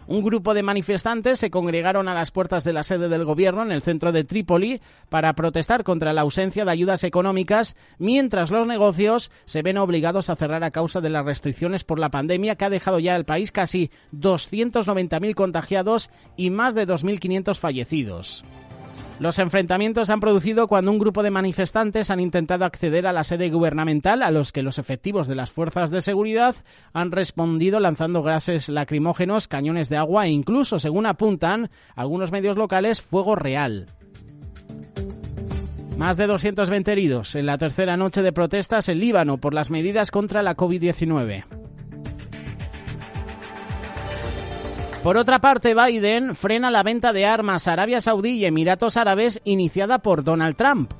Un grupo de manifestantes se congregaron a las puertas de la sede del gobierno en el centro de Trípoli para protestar contra la ausencia de ayudas económicas, mientras los negocios se ven obligados a cerrar a causa de las restricciones por la pandemia que ha dejado ya al país casi 290.000 contagiados y más de 2.500 fallecidos. Los enfrentamientos se han producido cuando un grupo de manifestantes han intentado acceder a la sede gubernamental, a los que los efectivos de las fuerzas de seguridad han respondido lanzando gases lacrimógenos, cañones de agua e incluso, según apuntan algunos medios locales, fuego real. Más de 220 heridos en la tercera noche de protestas en Líbano por las medidas contra la COVID-19. Por otra parte, Biden frena la venta de armas a Arabia Saudí y Emiratos Árabes iniciada por Donald Trump.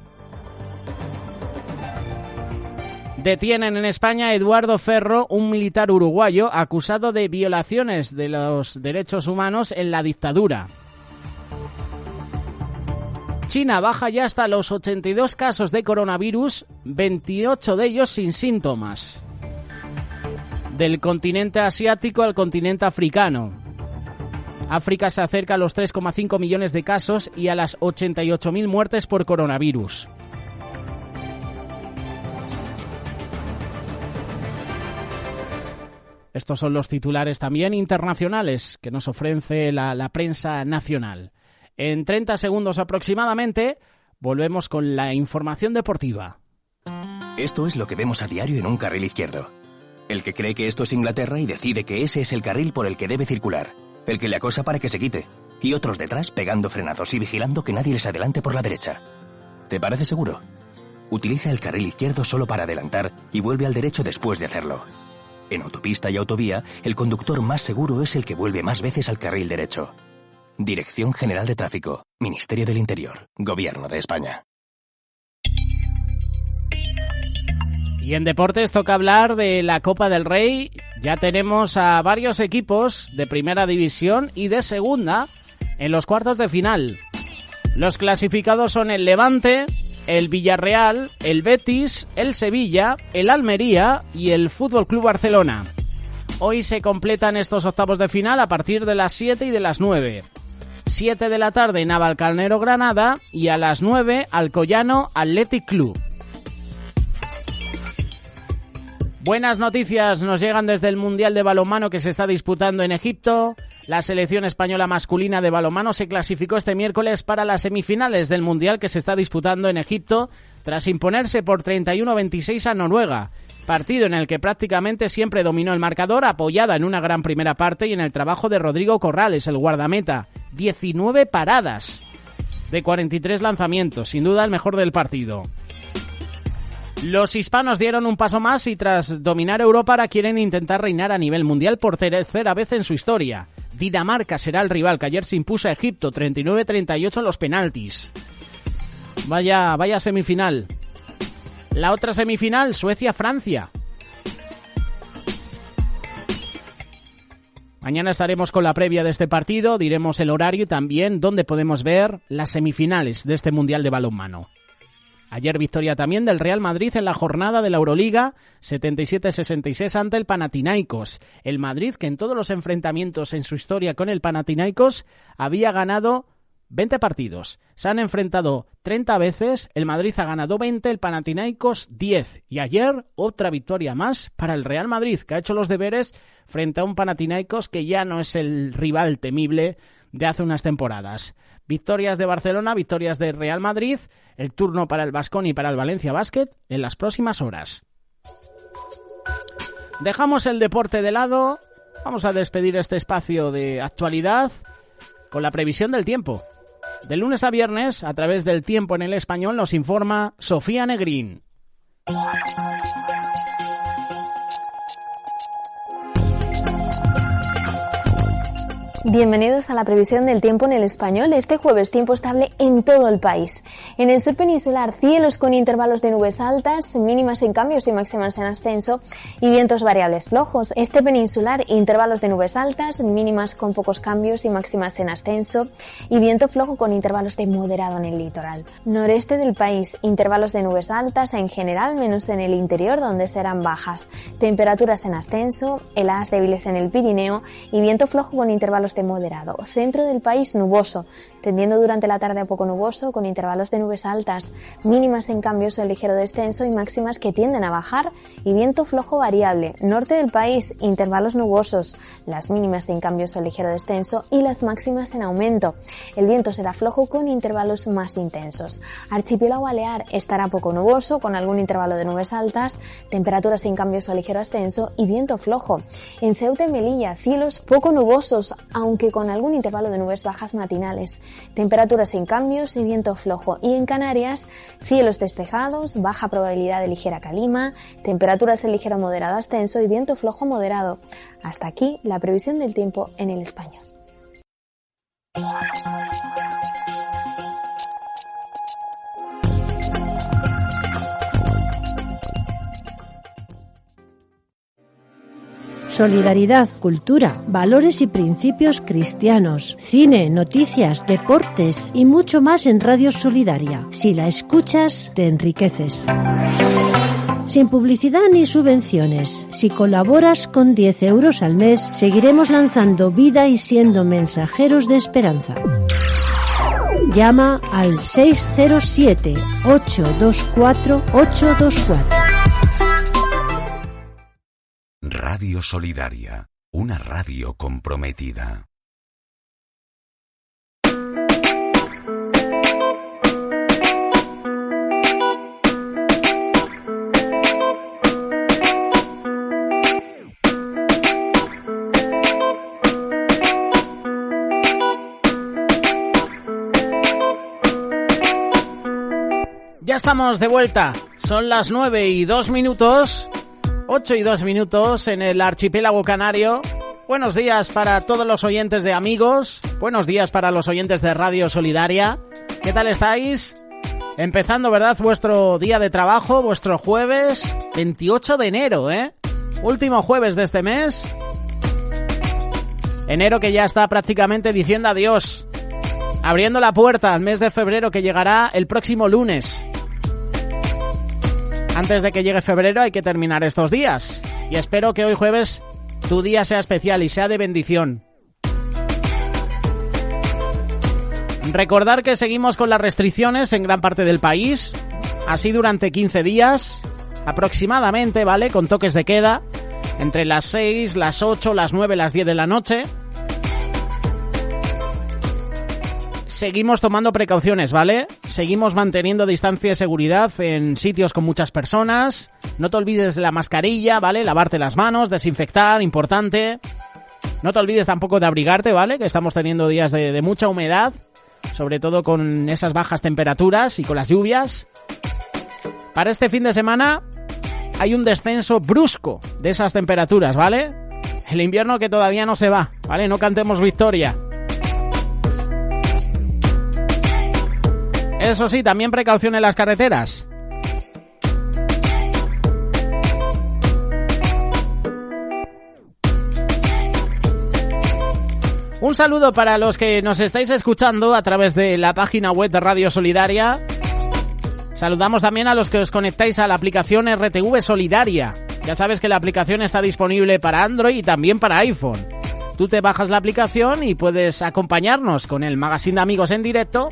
Detienen en España a Eduardo Ferro, un militar uruguayo acusado de violaciones de los derechos humanos en la dictadura. China baja ya hasta los 82 casos de coronavirus, 28 de ellos sin síntomas. Del continente asiático al continente africano. África se acerca a los 3,5 millones de casos y a las 88.000 muertes por coronavirus. Estos son los titulares también internacionales que nos ofrece la prensa nacional. En 30 segundos aproximadamente volvemos con la información deportiva. Esto es lo que vemos a diario en un carril izquierdo. El que cree que esto es Inglaterra y decide que ese es el carril por el que debe circular. El que le acosa para que se quite. Y otros detrás pegando frenazos y vigilando que nadie les adelante por la derecha. ¿Te parece seguro? Utiliza el carril izquierdo solo para adelantar y vuelve al derecho después de hacerlo. En autopista y autovía, el conductor más seguro es el que vuelve más veces al carril derecho. Dirección General de Tráfico. Ministerio del Interior. Gobierno de España. Y en deportes toca hablar de la Copa del Rey. Ya tenemos a varios equipos de primera división y de segunda en los cuartos de final. Los clasificados son el Levante, el Villarreal, el Betis, el Sevilla, el Almería y el Fútbol Club Barcelona. Hoy se completan estos octavos de final a partir de las 7 y de las 9. 7 de la tarde Navalcarnero Granada y a las 9 Alcoyano Athletic Club. Buenas noticias nos llegan desde el Mundial de Balonmano que se está disputando en Egipto. La selección española masculina de balonmano se clasificó este miércoles para las semifinales del Mundial que se está disputando en Egipto tras imponerse por 31-26 a Noruega. Partido en el que prácticamente siempre dominó el marcador, apoyada en una gran primera parte y en el trabajo de Rodrigo Corrales, el guardameta. 19 paradas de 43 lanzamientos, sin duda el mejor del partido. Los hispanos dieron un paso más y tras dominar Europa ahora quieren intentar reinar a nivel mundial por tercera vez en su historia. Dinamarca será el rival que ayer se impuso a Egipto 39-38 en los penaltis. Vaya semifinal. La otra semifinal, Suecia-Francia. Mañana estaremos con la previa de este partido, diremos el horario y también dónde podemos ver las semifinales de este Mundial de Balonmano. Ayer victoria también del Real Madrid en la jornada de la Euroliga, 77-66 ante el Panathinaikos. El Madrid, que en todos los enfrentamientos en su historia con el Panathinaikos había ganado 20 partidos. Se han enfrentado 30 veces, el Madrid ha ganado 20, el Panathinaikos 10. Y ayer otra victoria más para el Real Madrid, que ha hecho los deberes frente a un Panathinaikos que ya no es el rival temible de hace unas temporadas. Victorias de Barcelona, victorias de Real Madrid, el turno para el Baskonia y para el Valencia Basket en las próximas horas. Dejamos el deporte de lado, vamos a despedir este espacio de actualidad con la previsión del tiempo. De lunes a viernes, a través del Tiempo en el Español, nos informa Sofía Negrín. Bienvenidos a la previsión del tiempo en el español. Este jueves tiempo estable en todo el país. En el sur peninsular, cielos con intervalos de nubes altas, mínimas en cambios y máximas en ascenso y vientos variables flojos. Este peninsular, intervalos de nubes altas, mínimas con pocos cambios y máximas en ascenso y viento flojo con intervalos de moderado en el litoral. Noreste del país, intervalos de nubes altas en general, menos en el interior donde serán bajas. Temperaturas en ascenso, heladas débiles en el Pirineo y viento flojo con intervalos de moderado. Centro del país nuboso, tendiendo durante la tarde a poco nuboso con intervalos de nubes altas, mínimas en cambios o en ligero descenso y máximas que tienden a bajar y viento flojo variable. Norte del país, intervalos nubosos, las mínimas en cambios o en ligero descenso y las máximas en aumento. El viento será flojo con intervalos más intensos. Archipiélago Balear estará poco nuboso con algún intervalo de nubes altas, temperaturas sin cambios o ligero ascenso y viento flojo. En Ceuta y Melilla, cielos poco nubosos, aunque con algún intervalo de nubes bajas matinales. Temperaturas sin cambios y viento flojo. Y en Canarias, cielos despejados, baja probabilidad de ligera calima, temperaturas en ligero moderado ascenso y viento flojo moderado. Hasta aquí la previsión del tiempo en el español. Solidaridad, cultura, valores y principios cristianos, cine, noticias, deportes y mucho más en Radio Solidaria. Si la escuchas, te enriqueces. Sin publicidad ni subvenciones, si colaboras con 10 euros al mes, seguiremos lanzando vida y siendo mensajeros de esperanza. Llama al 607-824-824. Radio Solidaria, una radio comprometida. Ya estamos de vuelta, son las 9:02, 8:02 en el archipiélago canario. Buenos días para todos los oyentes de Amigos, buenos días para los oyentes de Radio Solidaria. ¿Qué tal estáis? Empezando, ¿verdad?, vuestro día de trabajo, vuestro jueves 28 de enero, último jueves de este mes. Enero que ya está prácticamente diciendo adiós, abriendo la puerta al mes de febrero que llegará el próximo lunes. Antes de que llegue febrero hay que terminar estos días. Y espero que hoy jueves tu día sea especial y sea de bendición. Recordar que seguimos con las restricciones en gran parte del país. Así durante 15 días aproximadamente, ¿vale? Con toques de queda entre las 6, las 8, las 9, las 10 de la noche. Seguimos tomando precauciones, ¿vale? Seguimos manteniendo distancia de seguridad en sitios con muchas personas. No te olvides de la mascarilla, ¿vale? Lavarte las manos, desinfectar, importante. No te olvides tampoco de abrigarte, ¿vale? Que estamos teniendo días de mucha humedad, sobre todo con esas bajas temperaturas y con las lluvias. Para este fin de semana hay un descenso brusco de esas temperaturas, ¿vale? El invierno que todavía no se va, ¿vale? No cantemos victoria. Eso sí, también precaución en las carreteras. Un saludo para los que nos estáis escuchando a través de la página web de Radio Solidaria. Saludamos también a los que os conectáis a la aplicación RTV Solidaria. Ya sabes que la aplicación está disponible para Android y también para iPhone. Tú te bajas la aplicación y puedes acompañarnos con el Magazine de Amigos en directo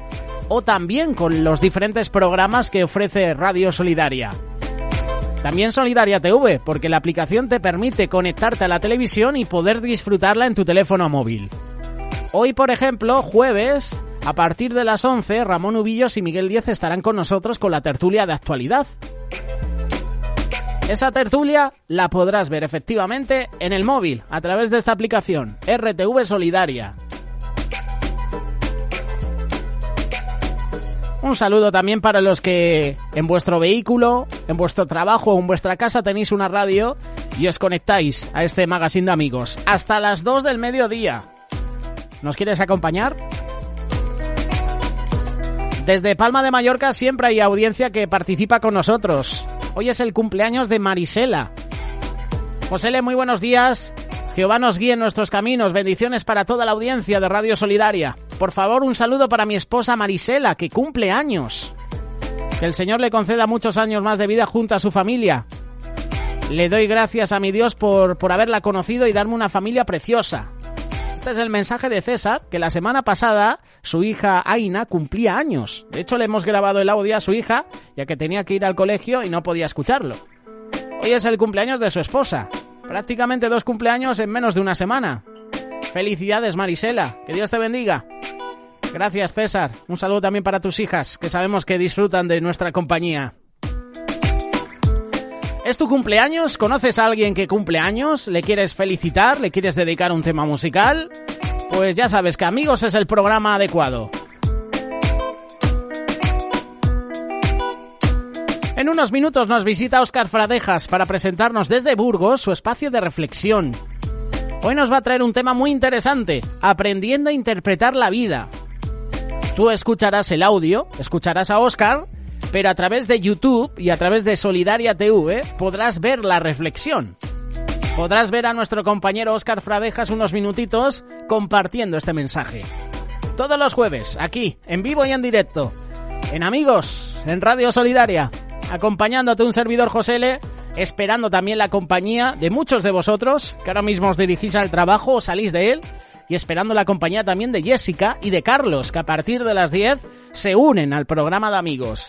o también con los diferentes programas que ofrece Radio Solidaria. También Solidaria TV, porque la aplicación te permite conectarte a la televisión y poder disfrutarla en tu teléfono móvil. Hoy, por ejemplo, jueves, a partir de las 11, Ramón Ubillos y Miguel Díez estarán con nosotros con la tertulia de actualidad. Esa tertulia la podrás ver efectivamente en el móvil, a través de esta aplicación, RTV Solidaria. Un saludo también para los que en vuestro vehículo, en vuestro trabajo o en vuestra casa tenéis una radio y os conectáis a este magazine de amigos. Hasta las 2 del mediodía. ¿Nos quieres acompañar? Desde Palma de Mallorca siempre hay audiencia que participa con nosotros. Hoy es el cumpleaños de Marisela. Josele, muy buenos días. Jehová nos guíe en nuestros caminos. Bendiciones para toda la audiencia de Radio Solidaria. Por favor, un saludo para mi esposa Marisela, que cumple años. Que el Señor le conceda muchos años más de vida junto a su familia. Le doy gracias a mi Dios por haberla conocido y darme una familia preciosa. Este es el mensaje de César, que la semana pasada su hija Aina cumplía años. De hecho, le hemos grabado el audio a su hija, ya que tenía que ir al colegio y no podía escucharlo. Hoy es el cumpleaños de su esposa. Prácticamente 2 cumpleaños en menos de una semana. Felicidades, Marisela. Que Dios te bendiga. Gracias, César. Un saludo también para tus hijas, que sabemos que disfrutan de nuestra compañía. ¿Es tu cumpleaños? ¿Conoces a alguien que cumple años? ¿Le quieres felicitar? ¿Le quieres dedicar un tema musical? Pues ya sabes que Amigos es el programa adecuado. En unos minutos nos visita Óscar Fradejas para presentarnos desde Burgos su espacio de reflexión. Hoy nos va a traer un tema muy interesante, aprendiendo a interpretar la vida. Tú escucharás el audio, escucharás a Óscar, pero a través de YouTube y a través de Solidaria TV podrás ver la reflexión. Podrás ver a nuestro compañero Óscar Fradejas unos minutitos compartiendo este mensaje. Todos los jueves, aquí, en vivo y en directo, en Amigos, en Radio Solidaria, acompañándote un servidor Josele, esperando también la compañía de muchos de vosotros, que ahora mismo os dirigís al trabajo o salís de él, y esperando la compañía también de Jessica y de Carlos, que a partir de las 10 se unen al programa de Amigos.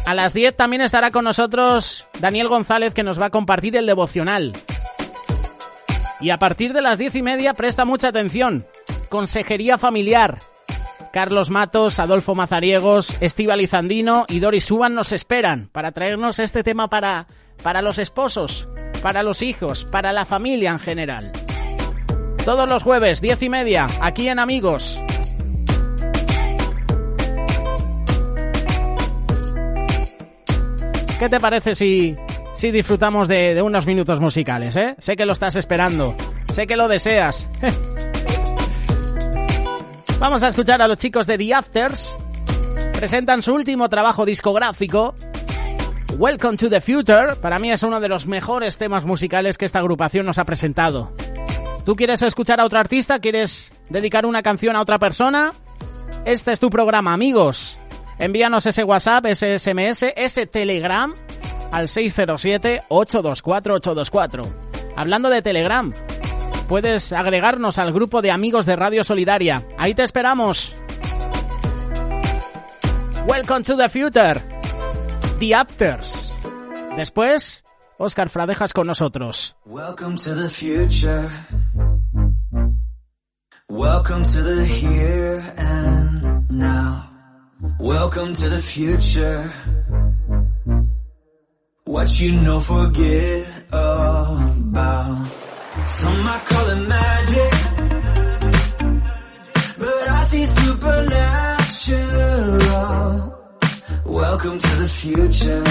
A las 10 también estará con nosotros Daniel González, que nos va a compartir el devocional. Y a partir de las 10:30, presta mucha atención, Consejería Familiar. Carlos Matos, Adolfo Mazariegos, Estíbaliz Andino y Doris Suban nos esperan para traernos este tema para los esposos, para los hijos, para la familia en general. Todos los jueves, 10:30, aquí en Amigos. ¿Qué te parece si disfrutamos de unos minutos musicales, eh? Sé que lo estás esperando, sé que lo deseas. Vamos a escuchar a los chicos de The Afters. Presentan su último trabajo discográfico, Welcome to the Future. Para mí es uno de los mejores temas musicales que esta agrupación nos ha presentado. ¿Tú quieres escuchar a otro artista? ¿Quieres dedicar una canción a otra persona? Este es tu programa, Amigos. Envíanos ese WhatsApp, ese SMS, ese Telegram al 607-824-824. Hablando de Telegram, puedes agregarnos al grupo de Amigos de Radio Solidaria. Ahí te esperamos. Welcome to the Future. The Afters. Después, Óscar Fradejas con nosotros. Welcome to the future. Welcome to the here and now. Welcome to the future. What you know, forget about. Some might call it magic, but I see supernatural. Welcome to the future.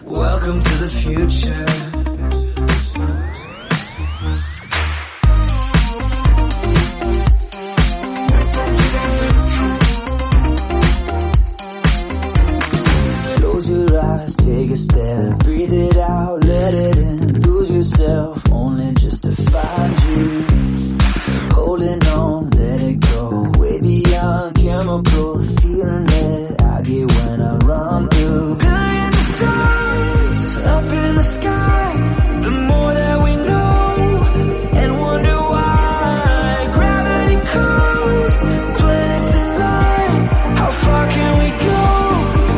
Welcome to the future. Close your eyes, take a step, breathe it out, let it in, lose yourself, only just to find you. Holding on, let it go, way beyond chemical, feeling that I get when I run through. Billions of stars up in the sky, the more that we know, and wonder why gravity calls, planets align, how far can we go,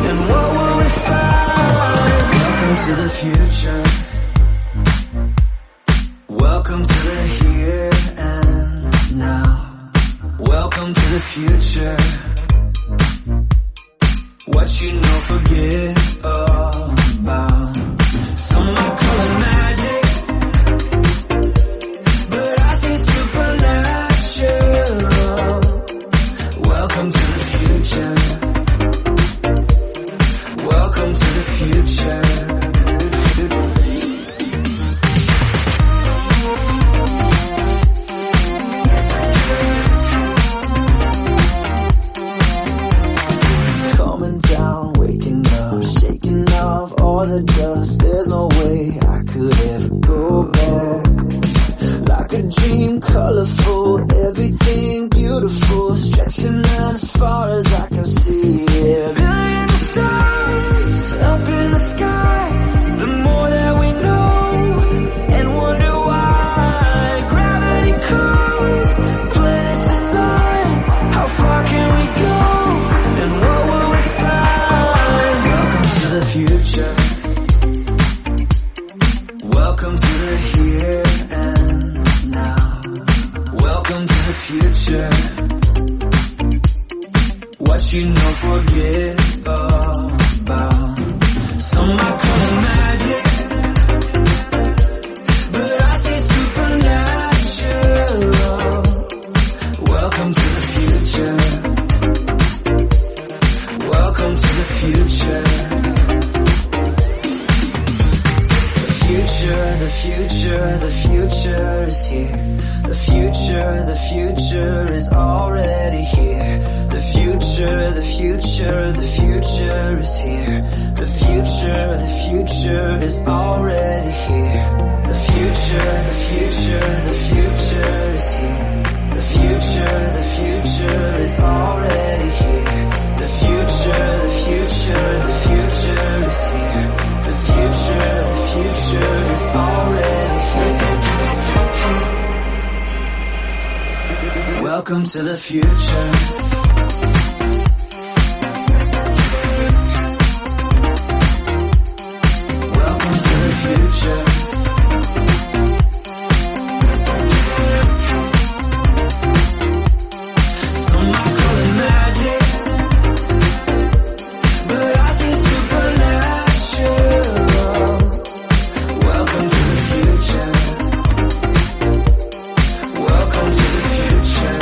and what will we find? Welcome to the future. Welcome to the here and now. Welcome to the future. What you know, forget about. Some might call it magic, but I see supernatural. Welcome to the future. Welcome to the future. everything colorful, everything beautiful, stretching out as far as I can see. Yeah. Billion stars up in the sky, the more that we know and wonder why. Gravity comes, planets align, how far can we go and what will we find? Welcome to the future. Welcome to the here and now. Welcome to the future. What you know, forget about. Some might call it magic, but I say supernatural. Welcome to the future. Welcome to the future. The future is here. The future is already here. The future is here. The future is already here. The future is here. The future is already here. The future is here. The future is already here. Welcome to the future. Welcome to the future. Some might call it magic, but I see supernatural. Welcome to the future. Welcome to the future.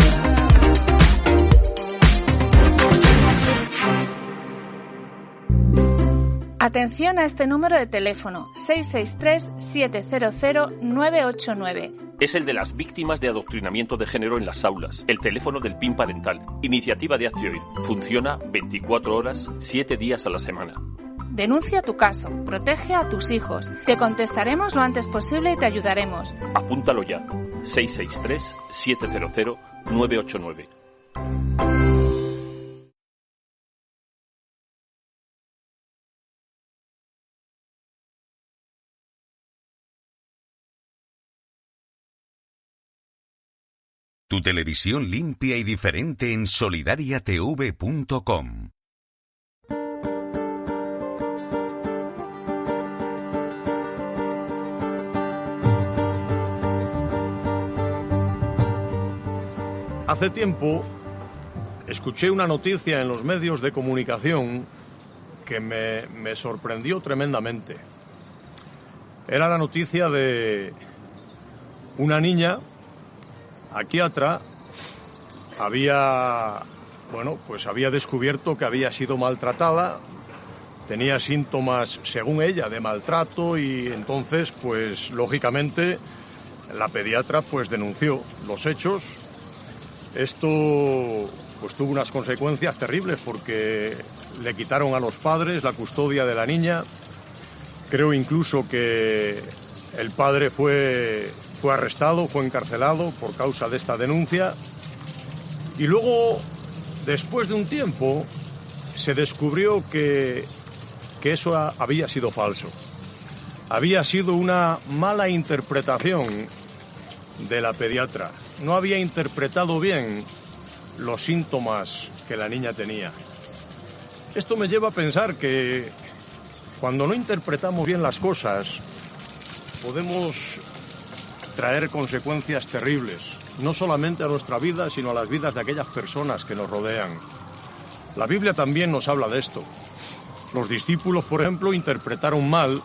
Atención a este número de teléfono, 663-700-989. Es el de las víctimas de adoctrinamiento de género en las aulas. El teléfono del PIN parental. Iniciativa de Actioir. Funciona 24 horas, 7 días a la semana. Denuncia tu caso, protege a tus hijos. Te contestaremos lo antes posible y te ayudaremos. Apúntalo ya. 663-700-989. Tu televisión limpia y diferente en solidariatv.com. Hace tiempo escuché una noticia en los medios de comunicación que me sorprendió tremendamente. Era la noticia de una niña. Aquí atrás había descubierto que había sido maltratada, tenía síntomas, según ella, de maltrato y entonces, pues, lógicamente, la pediatra, pues, denunció los hechos. Esto, pues, tuvo unas consecuencias terribles porque le quitaron a los padres la custodia de la niña. Creo incluso que el padre fue arrestado, fue encarcelado por causa de esta denuncia. Y luego, después de un tiempo, se descubrió que eso había sido falso. Había sido una mala interpretación de la pediatra. No había interpretado bien los síntomas que la niña tenía. Esto me lleva a pensar que cuando no interpretamos bien las cosas, podemos traer consecuencias terribles, no solamente a nuestra vida, sino a las vidas de aquellas personas que nos rodean. La Biblia también nos habla de esto. Los discípulos, por ejemplo, interpretaron mal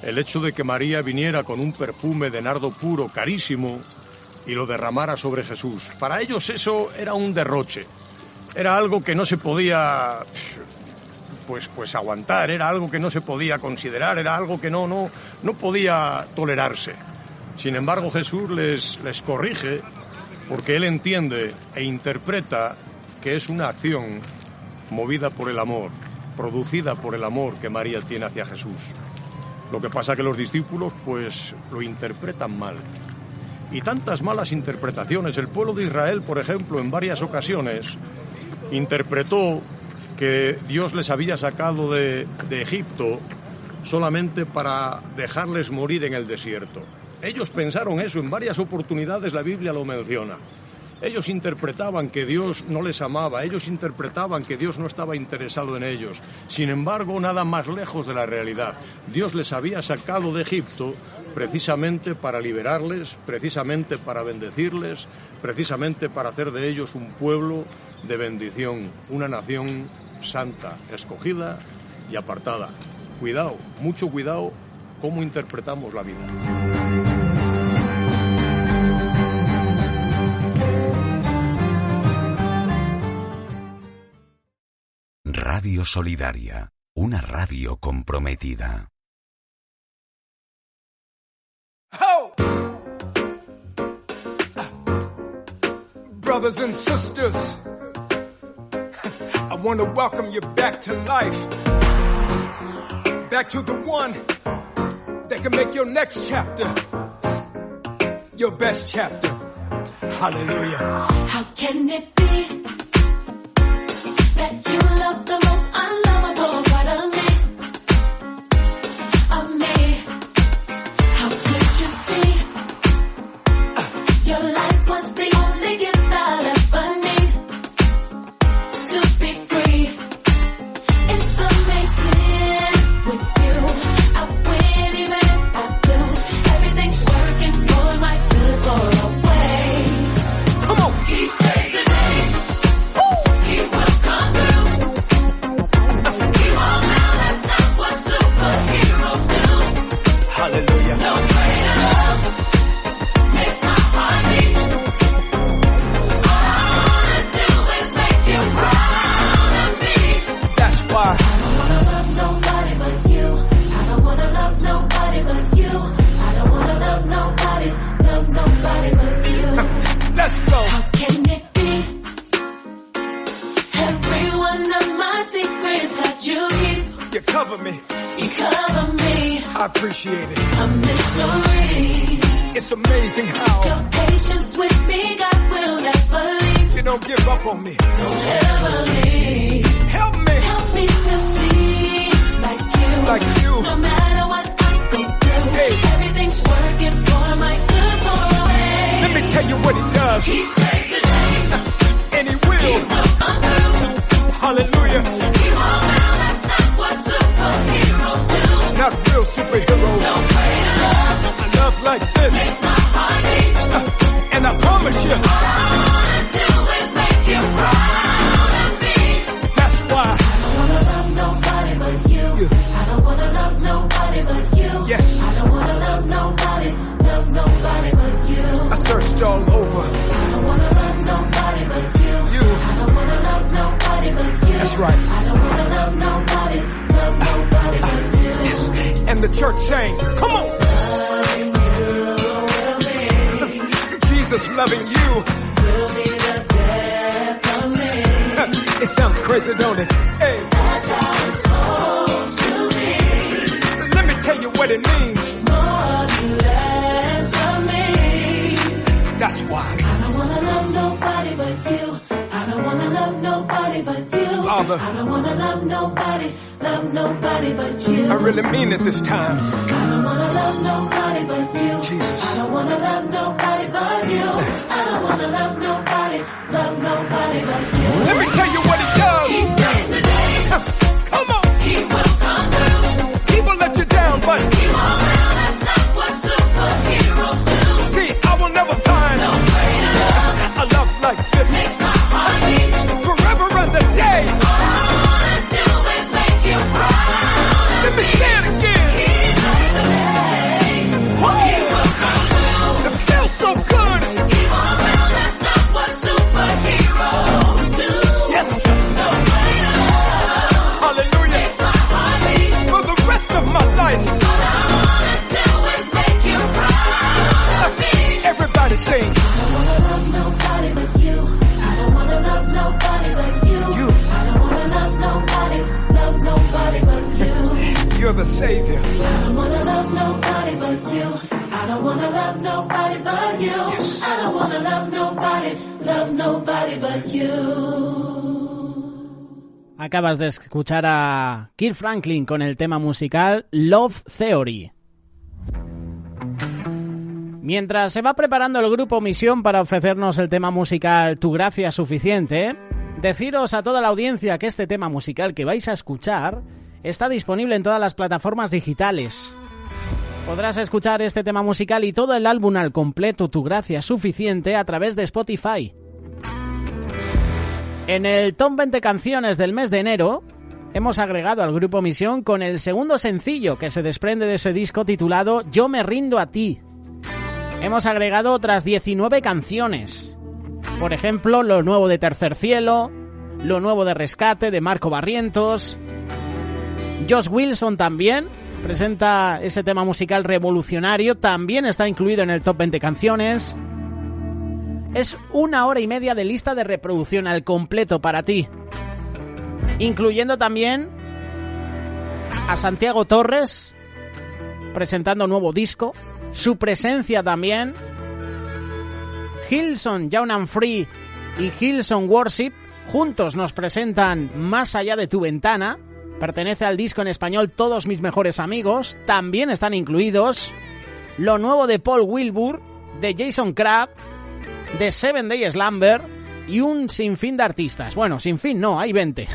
el hecho de que María viniera con un perfume de nardo puro, carísimo, y lo derramara sobre Jesús. Para ellos eso era un derroche. Era algo que no se podía pues aguantar, era algo que no se podía considerar, era algo que no podía tolerarse. Sin embargo, Jesús les corrige porque Él entiende e interpreta que es una acción movida por el amor, producida por el amor que María tiene hacia Jesús. Lo que pasa es que los discípulos, pues, lo interpretan mal. y tantas malas interpretaciones. El pueblo de Israel, por ejemplo, en varias ocasiones interpretó que Dios les había sacado de Egipto solamente para dejarles morir en el desierto. Ellos pensaron eso, en varias oportunidades la Biblia lo menciona. Ellos interpretaban que Dios no les amaba, ellos interpretaban que Dios no estaba interesado en ellos. Sin embargo, nada más lejos de la realidad. Dios les había sacado de Egipto precisamente para liberarles, precisamente para bendecirles, precisamente para hacer de ellos un pueblo de bendición, una nación santa, escogida y apartada. Cuidado, mucho cuidado, cómo interpretamos la vida. Radio Solidaria, una radio comprometida. Oh! Brothers and sisters, I want to welcome you back to life. Back to the one that can make your next chapter your best chapter. Hallelujah. How can it be that you love the most unlovable part of me? How could you see your life was the only gift I'll ever need to be free? It's amazing with you. I win even if I lose. Everything's working for my good for always. Come on. He saves the day. He will come through. He won't now, that's not what superheroes do. Hallelujah. No greater love makes my heart beat. All I wanna do is make you proud of me. That's why I don't wanna love nobody but you. I don't wanna love nobody but you. I don't wanna love nobody but you. Let's go. How can it be? Every one of my secrets that you keep, You cover me. you cover me. I appreciate it. A mystery. It's amazing how Your patience with me, God will never leave. you don't give up on me. Don't ever leave. Help me. Help me to see like you. Like you. No matter what I go through, Hey. everything's working for my good for always. Let me tell you what he does. He saves the day. And he will. Come through. Hallelujah. He won't now, that's not what superheroes do. Not real superheroes. No greater love A love like this. makes my heart beat. And I promise you, All I wanna do is make you proud of me. that's why. I don't wanna love nobody but you. I don't wanna love nobody but you. Yes. I don't wanna love nobody but you. I searched all over. I don't wanna love nobody but you. You. I don't wanna love nobody but you. That's right. I don't wanna love nobody but you. Yes. And the church sang, come on. Jesus loving you. Will be the death of me. It sounds crazy, don't it? Hey. That's how it's supposed to be. Let me tell you what it means. More than less of me. That's why. I don't wanna love nobody but you. I don't wanna love nobody but you. Father. I don't wanna love nobody but you. I really mean it this time. I don't wanna love nobody but you. Jesus. I don't wanna love nobody but you. I don't wanna love nobody but you. Let me tell you what it does. He saves the day. Come on. He will come through. He will let you down, but He won't now, that's not what superheroes do. see, I will never find No greater love a love like this. makes my heart beat. Forever and the day. All I wanna do is make you proud. Let me say it again. He saves the day. He will come through. It feels so good. He won't now, that's not what superheroes do. Yes. No greater love Hallelujah. makes my heart beat. For the rest of my life. All I wanna do is make you proud of me. Everybody sing. I don't wanna love nobody but you. I don't wanna love nobody but you. You. I don't wanna love nobody but you. You're the Savior. I don't wanna love nobody but you. I I don't wanna love nobody but you. I don't wanna love nobody but you. Acabas de escuchar a Kirk Franklin con el tema musical Love Theory. Mientras se va preparando el grupo Misión para ofrecernos el tema musical Tu Gracia es Suficiente, deciros a toda la audiencia que este tema musical que vais a escuchar está disponible en todas las plataformas digitales. Podrás escuchar este tema musical y todo el álbum al completo Tu Gracia es Suficiente a través de Spotify. En el Top 20 canciones del mes de enero hemos agregado al grupo Misión con el segundo sencillo que se desprende de ese disco titulado Yo me rindo a ti. Hemos agregado otras 19 canciones. Por ejemplo, lo nuevo de Tercer Cielo, lo nuevo de Rescate de Marco Barrientos. Josh Wilson también presenta ese tema musical revolucionario, también está incluido en el Top 20 canciones. Es 1 hora y media de lista de reproducción al completo para ti, incluyendo también a Santiago Torres presentando nuevo disco, su presencia también, Hillsong Young and Free y Hillsong Worship juntos nos presentan Más allá de tu ventana, pertenece al disco en español Todos mis mejores amigos, también están incluidos lo nuevo de Paul Wilbur, de Jason Crabb, de 7 Day Slumber y un sinfín de artistas. Bueno, sinfín no, hay 20.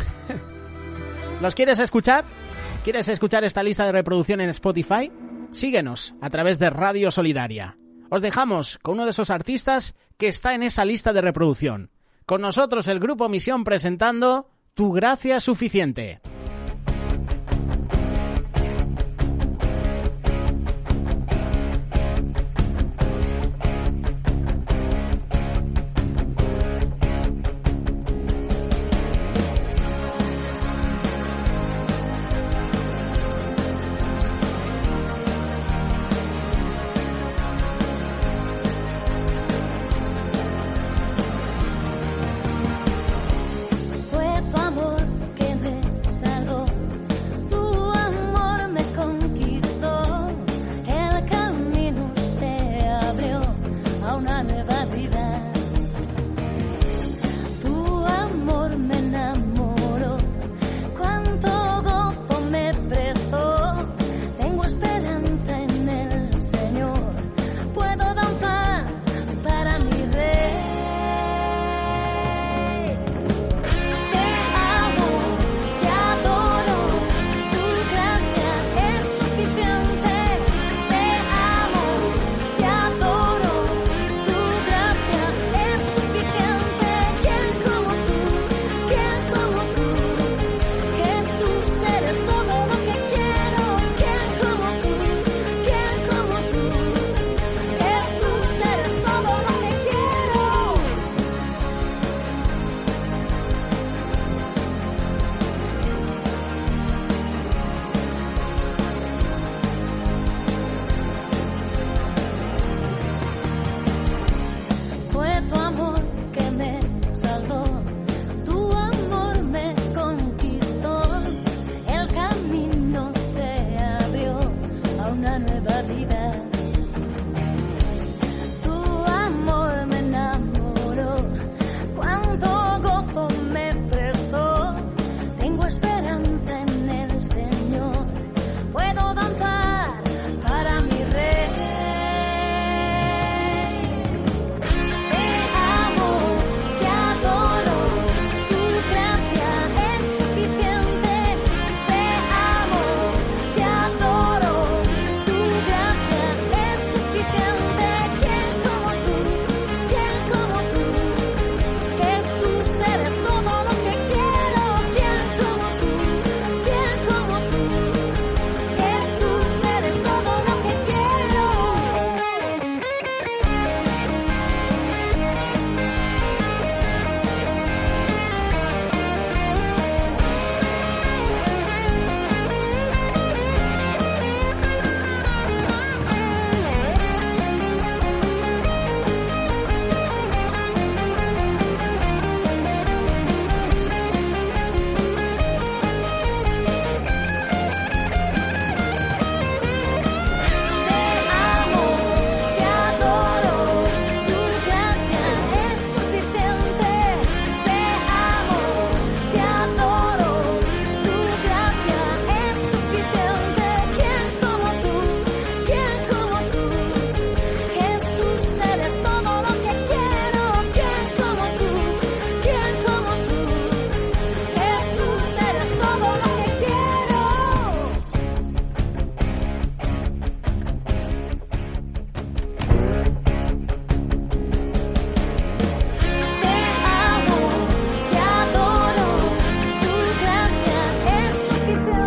¿Los quieres escuchar? ¿Quieres escuchar esta lista de reproducción en Spotify? Síguenos a través de Radio Solidaria. Os dejamos con uno de esos artistas que está en esa lista de reproducción. Con nosotros el grupo Misión presentando Tu Gracia es Suficiente. Fue tu amor que me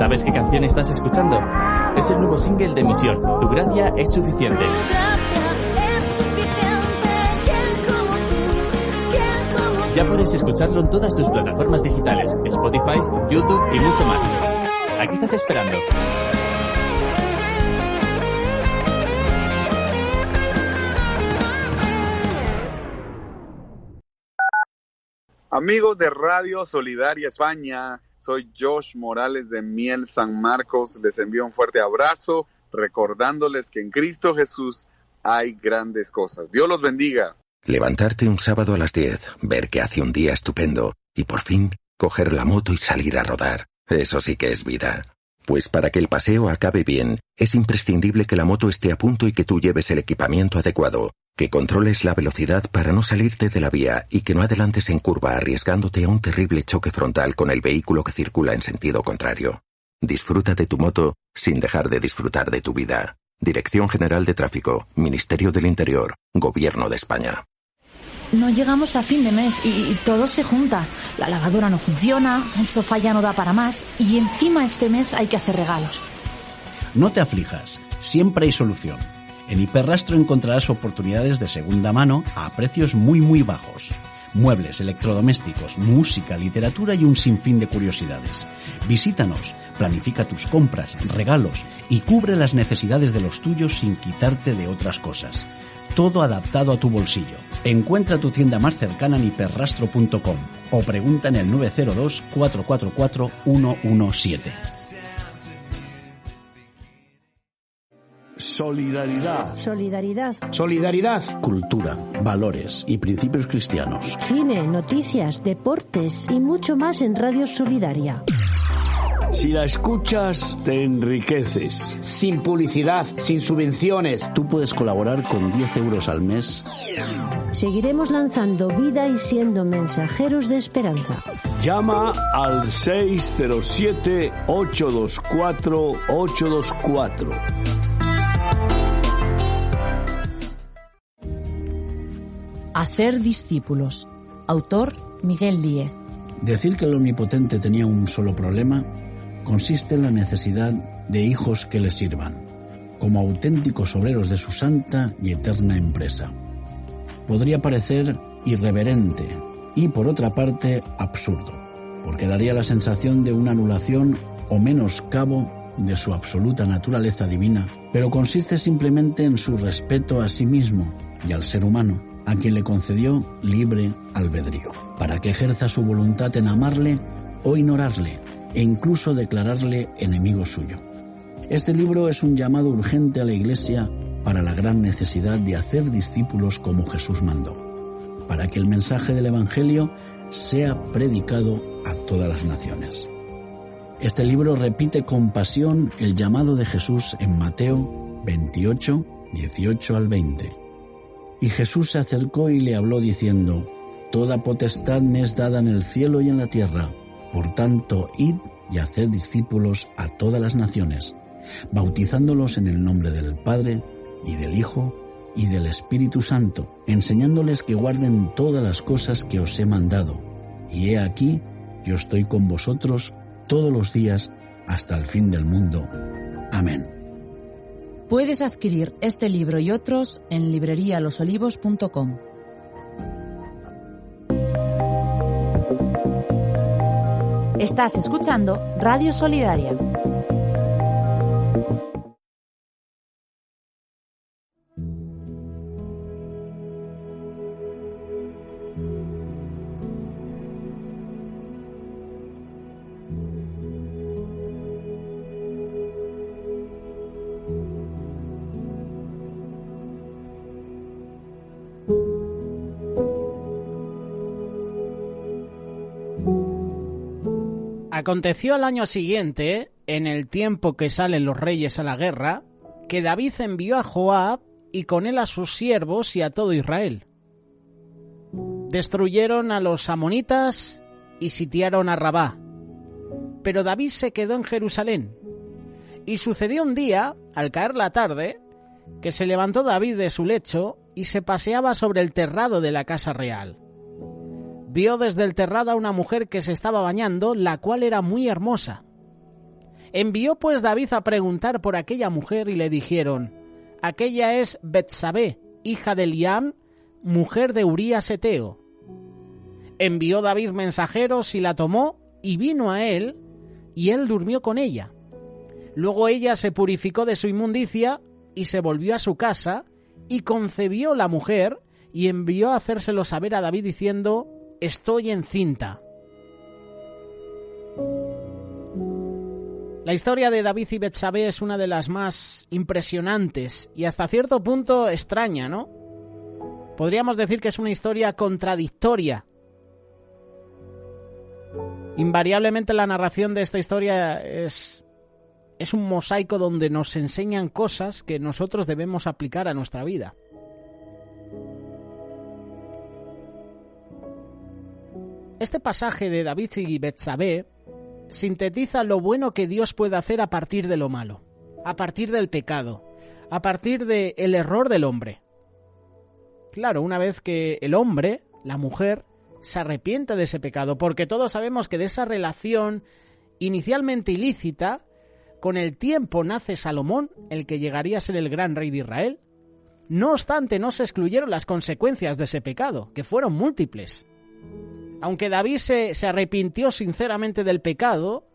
¿Sabes qué canción estás escuchando? Es el nuevo single de Misión, Tu gracia es suficiente. Ya puedes escucharlo en todas tus plataformas digitales, Spotify, YouTube y mucho más. ¿A qué estás esperando? Amigos de Radio Solidaria España, soy Josh Morales de Miel San Marcos. Les envío un fuerte abrazo, recordándoles que en Cristo Jesús hay grandes cosas. Dios los bendiga. Levantarte un sábado a las 10, ver que hace un día estupendo y por fin coger la moto y salir a rodar. Eso sí que es vida. Pues para que el paseo acabe bien, es imprescindible que la moto esté a punto y que tú lleves el equipamiento adecuado, que controles la velocidad para no salirte de la vía y que no adelantes en curva arriesgándote a un terrible choque frontal con el vehículo que circula en sentido contrario. Disfruta de tu moto sin dejar de disfrutar de tu vida. Dirección General de Tráfico, Ministerio del Interior, Gobierno de España. No llegamos a fin de mes y todo se junta. La lavadora no funciona, el sofá ya no da para más y encima este mes hay que hacer regalos. No te aflijas, siempre hay solución. En Hiperrastro encontrarás oportunidades de segunda mano a precios muy bajos. Muebles, electrodomésticos, música, literatura y un sinfín de curiosidades. Visítanos, planifica tus compras, regalos y cubre las necesidades de los tuyos sin quitarte de otras cosas. Todo adaptado a tu bolsillo. Encuentra tu tienda más cercana en hiperrastro.com o pregunta en el 902 444 117. Solidaridad. Solidaridad. Solidaridad. Cultura, valores y principios cristianos. Cine, noticias, deportes y mucho más en Radio Solidaria. Si la escuchas, te enriqueces. Sin publicidad, sin subvenciones. Tú puedes colaborar con 10 euros al mes. Seguiremos lanzando vida y siendo mensajeros de esperanza. Llama al 607-824-824. Hacer discípulos. Autor Miguel Díez. Decir que el Omnipotente tenía un solo problema consiste en la necesidad de hijos que le sirvan, como auténticos obreros de su santa y eterna empresa. Podría parecer irreverente y, por otra parte, absurdo, porque daría la sensación de una anulación o menoscabo de su absoluta naturaleza divina, pero consiste simplemente en su respeto a sí mismo y al ser humano, a quien le concedió libre albedrío, para que ejerza su voluntad en amarle o ignorarle, e incluso declararle enemigo suyo. Este libro es un llamado urgente a la Iglesia para la gran necesidad de hacer discípulos como Jesús mandó, para que el mensaje del Evangelio sea predicado a todas las naciones. Este libro repite con pasión el llamado de Jesús en Mateo 28, 18 al 20. Y Jesús se acercó y le habló diciendo: Toda potestad me es dada en el cielo y en la tierra. Por tanto, id y haced discípulos a todas las naciones, bautizándolos en el nombre del Padre, y del Hijo, y del Espíritu Santo, enseñándoles que guarden todas las cosas que os he mandado. Y he aquí, yo estoy con vosotros todos los días hasta el fin del mundo. Amén. Puedes adquirir este libro y otros en librerialosolivos.com. Estás escuchando Radio Solidaria. Aconteció al año siguiente, en el tiempo que salen los reyes a la guerra, que David envió a Joab y con él a sus siervos y a todo Israel. Destruyeron a los amonitas y sitiaron a Rabá. Pero David se quedó en Jerusalén. Y sucedió un día, al caer la tarde, que se levantó David de su lecho y se paseaba sobre el terrado de la casa real. Vio desde el terrado a una mujer que se estaba bañando, la cual era muy hermosa. Envió pues David a preguntar por aquella mujer y le dijeron: aquella es Betsabé, hija de Eliam, mujer de Urías Eteo. Envió David mensajeros y la tomó y vino a él, y él durmió con ella. Luego ella se purificó de su inmundicia y se volvió a su casa, y concebió la mujer y envió a hacérselo saber a David diciendo: estoy encinta. La historia de David y Betsabé es una de las más impresionantes y hasta cierto punto extraña, ¿no? Podríamos decir que es una historia contradictoria. Invariablemente la narración de esta historia es un mosaico donde nos enseñan cosas que nosotros debemos aplicar a nuestra vida. Este pasaje de David y Betsabé sintetiza lo bueno que Dios puede hacer a partir de lo malo, a partir del pecado, a partir del error del hombre. Claro, una vez que el hombre, la mujer, se arrepiente de ese pecado, porque todos sabemos que de esa relación inicialmente ilícita, con el tiempo nace Salomón, el que llegaría a ser el gran rey de Israel. No obstante, no se excluyeron las consecuencias de ese pecado, que fueron múltiples. Aunque David se arrepintió sinceramente del pecado,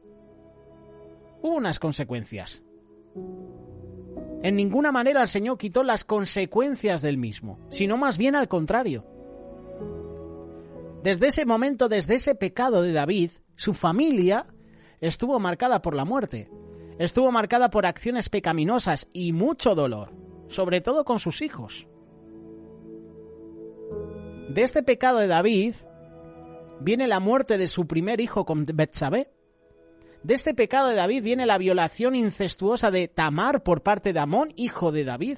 hubo unas consecuencias. En ninguna manera el Señor quitó las consecuencias del mismo, sino más bien al contrario. Desde ese momento, desde ese pecado de David, su familia estuvo marcada por la muerte, estuvo marcada por acciones pecaminosas y mucho dolor, sobre todo con sus hijos. De este pecado de David viene la muerte de su primer hijo con Betsabé. De este pecado de David viene la violación incestuosa de Tamar por parte de Amón, hijo de David.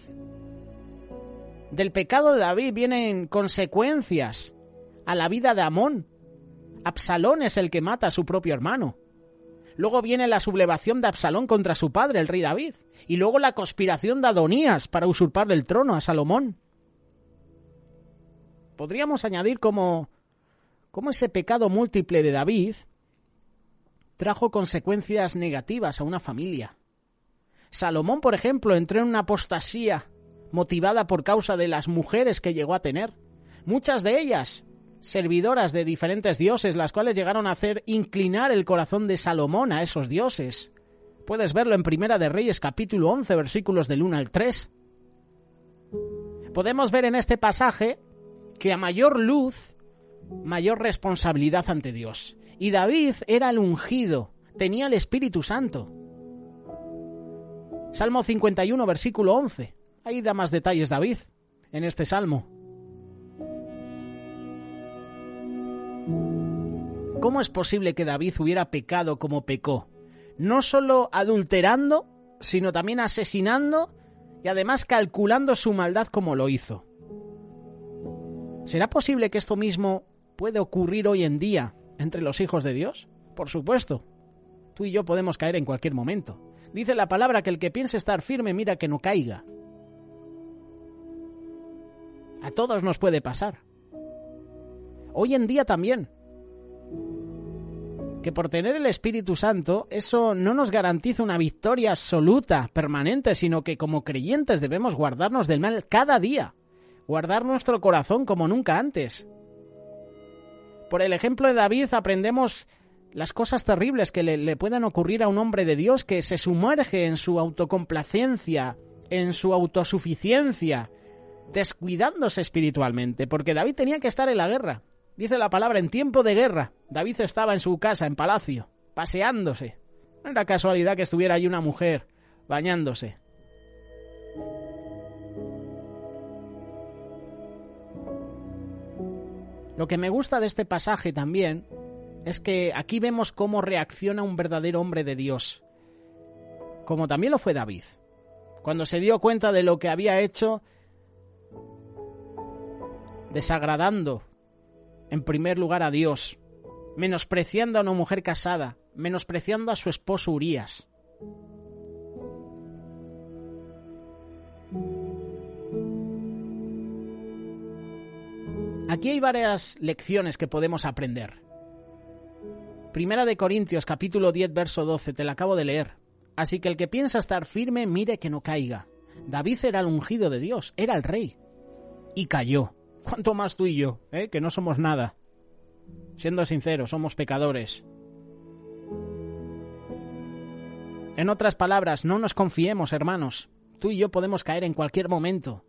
Del pecado de David vienen consecuencias a la vida de Amón. Absalón es el que mata a su propio hermano. Luego viene la sublevación de Absalón contra su padre, el rey David. Y luego la conspiración de Adonías para usurparle el trono a Salomón. Podríamos añadir cómo ese pecado múltiple de David trajo consecuencias negativas a una familia. Salomón, por ejemplo, entró en una apostasía motivada por causa de las mujeres que llegó a tener. Muchas de ellas servidoras de diferentes dioses, las cuales llegaron a hacer inclinar el corazón de Salomón a esos dioses. Puedes verlo en Primera de Reyes, capítulo 11, versículos del 1 al 3. Podemos ver en este pasaje que a mayor luz, mayor responsabilidad ante Dios. Y David era el ungido, tenía el Espíritu Santo. Salmo 51, versículo 11. Ahí da más detalles David en este salmo. ¿Cómo es posible que David hubiera pecado como pecó? No solo adulterando, sino también asesinando y además calculando su maldad como lo hizo. ¿Será posible que esto mismo puede ocurrir hoy en día entre los hijos de Dios? Por supuesto. Tú y yo podemos caer en cualquier momento. Dice la palabra que el que piense estar firme, mira que no caiga. A todos nos puede pasar. Hoy en día también. Que por tener el Espíritu Santo, eso no nos garantiza una victoria absoluta, permanente, sino que como creyentes debemos guardarnos del mal cada día. Guardar nuestro corazón como nunca antes. Por el ejemplo de David aprendemos las cosas terribles que le pueden ocurrir a un hombre de Dios que se sumerge en su autocomplacencia, en su autosuficiencia, descuidándose espiritualmente, porque David tenía que estar en la guerra. Dice la palabra, en tiempo de guerra, David estaba en su casa, en palacio, paseándose. No era casualidad que estuviera allí una mujer bañándose. Lo que me gusta de este pasaje también es que aquí vemos cómo reacciona un verdadero hombre de Dios, como también lo fue David. Cuando se dio cuenta de lo que había hecho, desagradando en primer lugar a Dios, menospreciando a una mujer casada, menospreciando a su esposo Urías. Aquí hay varias lecciones que podemos aprender. Primera de Corintios, capítulo 10, verso 12, te la acabo de leer. Así que el que piensa estar firme, mire que no caiga. David era el ungido de Dios, era el rey. Y cayó. ¿Cuánto más tú y yo, que no somos nada? Siendo sinceros, somos pecadores. En otras palabras, no nos confiemos, hermanos. Tú y yo podemos caer en cualquier momento.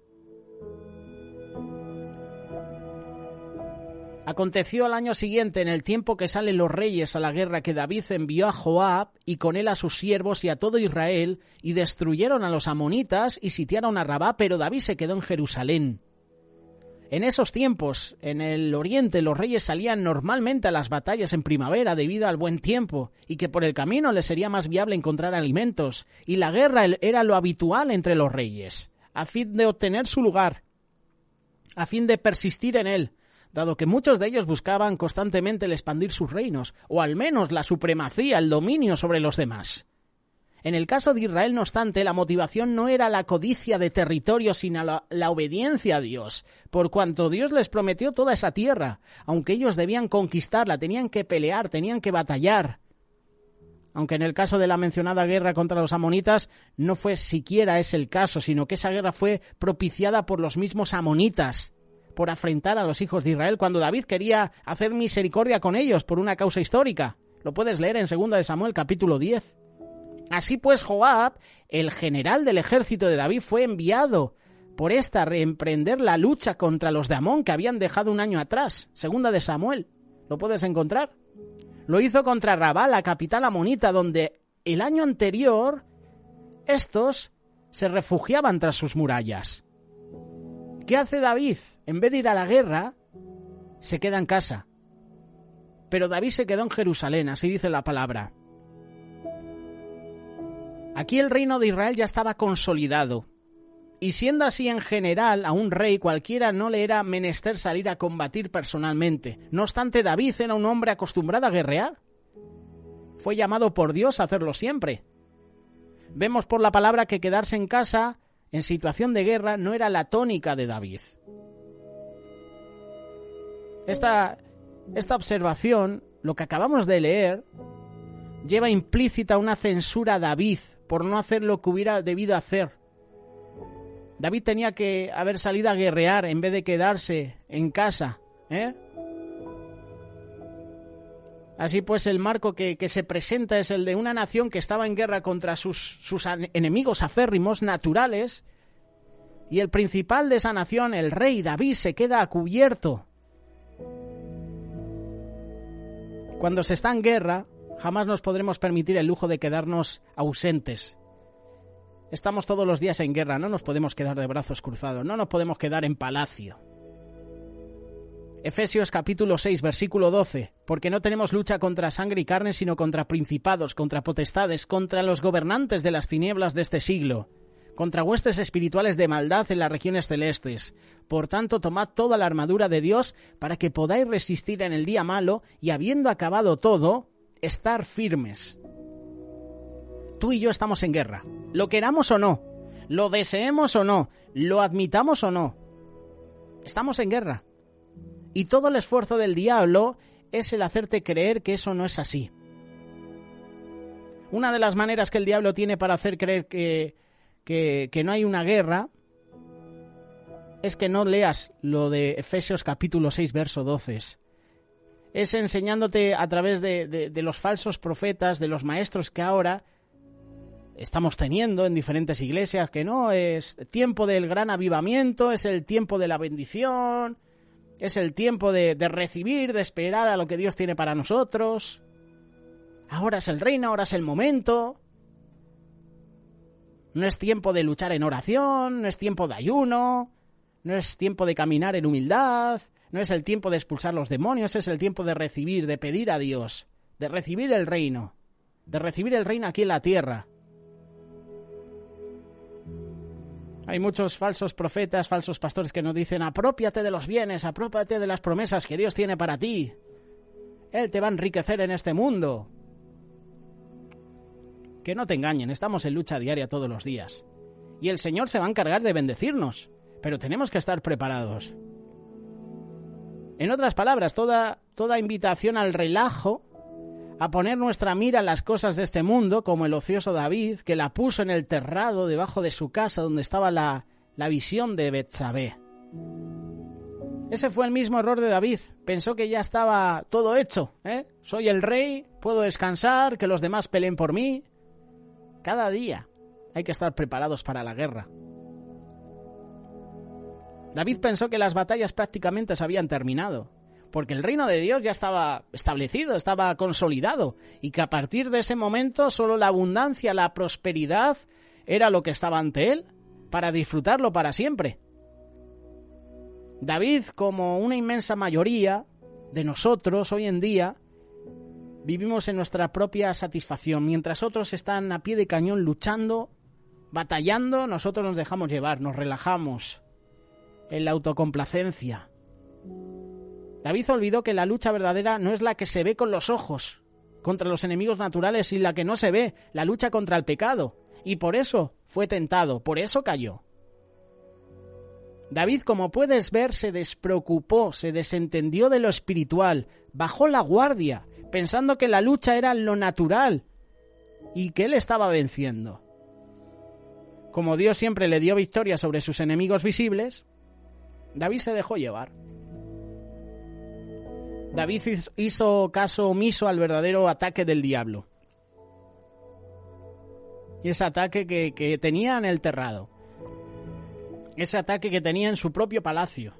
Aconteció al año siguiente, en el tiempo que salen los reyes a la guerra, que David envió a Joab y con él a sus siervos y a todo Israel, y destruyeron a los amonitas y sitiaron a Rabá, pero David se quedó en Jerusalén. En esos tiempos, en el oriente, los reyes salían normalmente a las batallas en primavera debido al buen tiempo, y que por el camino les sería más viable encontrar alimentos, y la guerra era lo habitual entre los reyes, a fin de obtener su lugar, a fin de persistir en él, dado que muchos de ellos buscaban constantemente el expandir sus reinos, o al menos la supremacía, el dominio sobre los demás. En el caso de Israel, no obstante, la motivación no era la codicia de territorio, sino la obediencia a Dios, por cuanto Dios les prometió toda esa tierra, aunque ellos debían conquistarla, tenían que pelear, tenían que batallar. Aunque en el caso de la mencionada guerra contra los amonitas no fue siquiera ese el caso, sino que esa guerra fue propiciada por los mismos amonitas, por afrentar a los hijos de Israel, cuando David quería hacer misericordia con ellos por una causa histórica. Lo puedes leer en 2 de Samuel, capítulo 10. Así pues, Joab, el general del ejército de David, fue enviado por esta a reemprender la lucha contra los de Amón que habían dejado un año atrás. 2 de Samuel, lo puedes encontrar. Lo hizo contra Rabá, la capital amonita, donde el año anterior estos se refugiaban tras sus murallas. ¿Qué hace David? En vez de ir a la guerra, se queda en casa. Pero David se quedó en Jerusalén, así dice la palabra. Aquí el reino de Israel ya estaba consolidado, y siendo así en general a un rey cualquiera no le era menester salir a combatir personalmente. No obstante, David era un hombre acostumbrado a guerrear. Fue llamado por Dios a hacerlo siempre. Vemos por la palabra que quedarse en casa en situación de guerra no era la tónica de David. Esta observación, lo que acabamos de leer, lleva implícita una censura a David por no hacer lo que hubiera debido hacer. David tenía que haber salido a guerrear en vez de quedarse en casa, Así pues, el marco que se presenta es el de una nación que estaba en guerra contra sus enemigos acérrimos naturales, y el principal de esa nación, el rey David, se queda a cubierto. Cuando se está en guerra, jamás nos podremos permitir el lujo de quedarnos ausentes. Estamos todos los días en guerra, no nos podemos quedar de brazos cruzados, no nos podemos quedar en palacio. Efesios capítulo 6, versículo 12, porque no tenemos lucha contra sangre y carne, sino contra principados, contra potestades, contra los gobernantes de las tinieblas de este siglo, contra huestes espirituales de maldad en las regiones celestes. Por tanto, tomad toda la armadura de Dios para que podáis resistir en el día malo y, habiendo acabado todo, estar firmes. Tú y yo estamos en guerra, lo queramos o no, lo deseemos o no, lo admitamos o no. Estamos en guerra. Y todo el esfuerzo del diablo es el hacerte creer que eso no es así. Una de las maneras que el diablo tiene para hacer creer que no hay una guerra es que no leas lo de Efesios capítulo 6, verso 12. Es enseñándote a través de los falsos profetas, de los maestros que ahora estamos teniendo en diferentes iglesias, que no es tiempo del gran avivamiento, es el tiempo de la bendición, es el tiempo de recibir, de esperar a lo que Dios tiene para nosotros. Ahora es el reino, ahora es el momento. No es tiempo de luchar en oración, no es tiempo de ayuno, no es tiempo de caminar en humildad, no es el tiempo de expulsar los demonios, es el tiempo de recibir, de pedir a Dios, de recibir el reino aquí en la tierra. Hay muchos falsos profetas, falsos pastores que nos dicen: aprópiate de los bienes, aprópiate de las promesas que Dios tiene para ti. Él te va a enriquecer en este mundo. Que no te engañen, estamos en lucha diaria todos los días. Y el Señor se va a encargar de bendecirnos, pero tenemos que estar preparados. En otras palabras, toda invitación al relajo, a poner nuestra mira en las cosas de este mundo, como el ocioso David, que la puso en el terrado debajo de su casa donde estaba la visión de Betsabé. Ese fue el mismo error de David. Pensó que ya estaba todo hecho, ¿eh? Soy el rey, puedo descansar, que los demás peleen por mí. Cada día hay que estar preparados para la guerra. David pensó que las batallas prácticamente se habían terminado, porque el reino de Dios ya estaba establecido, estaba consolidado, y que a partir de ese momento solo la abundancia, la prosperidad era lo que estaba ante él, para disfrutarlo para siempre. David, como una inmensa mayoría de nosotros hoy en día, vivimos en nuestra propia satisfacción. Mientras otros están a pie de cañón luchando, batallando, nosotros nos dejamos llevar, nos relajamos en la autocomplacencia. David olvidó que la lucha verdadera no es la que se ve con los ojos contra los enemigos naturales y la que no se ve, la lucha contra el pecado. Y por eso fue tentado, por eso cayó. David, como puedes ver, se despreocupó, se desentendió de lo espiritual, bajó la guardia, pensando que la lucha era lo natural y que él estaba venciendo. Como Dios siempre le dio victoria sobre sus enemigos visibles, David se dejó llevar. David hizo caso omiso al verdadero ataque del diablo. Y ese ataque que tenía en el terrado. Ese ataque que tenía en su propio palacio.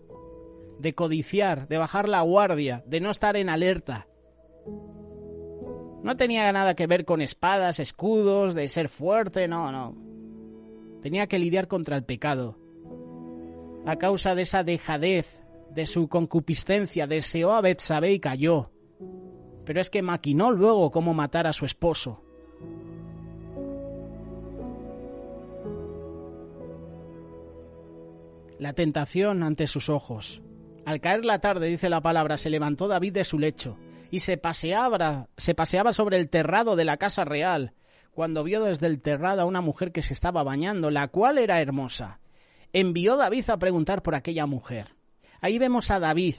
De codiciar, de bajar la guardia, de no estar en alerta. No tenía nada que ver con espadas, escudos, de ser fuerte, no. Tenía que lidiar contra el pecado. A causa de esa dejadez, de su concupiscencia, deseó a Betsabé y cayó. Pero es que maquinó luego cómo matar a su esposo. La tentación ante sus ojos. Al caer la tarde, dice la palabra, se levantó David de su lecho y se paseaba sobre el terrado de la casa real, cuando vio desde el terrado a una mujer que se estaba bañando, la cual era hermosa. Envió David a preguntar por aquella mujer. Ahí vemos a David,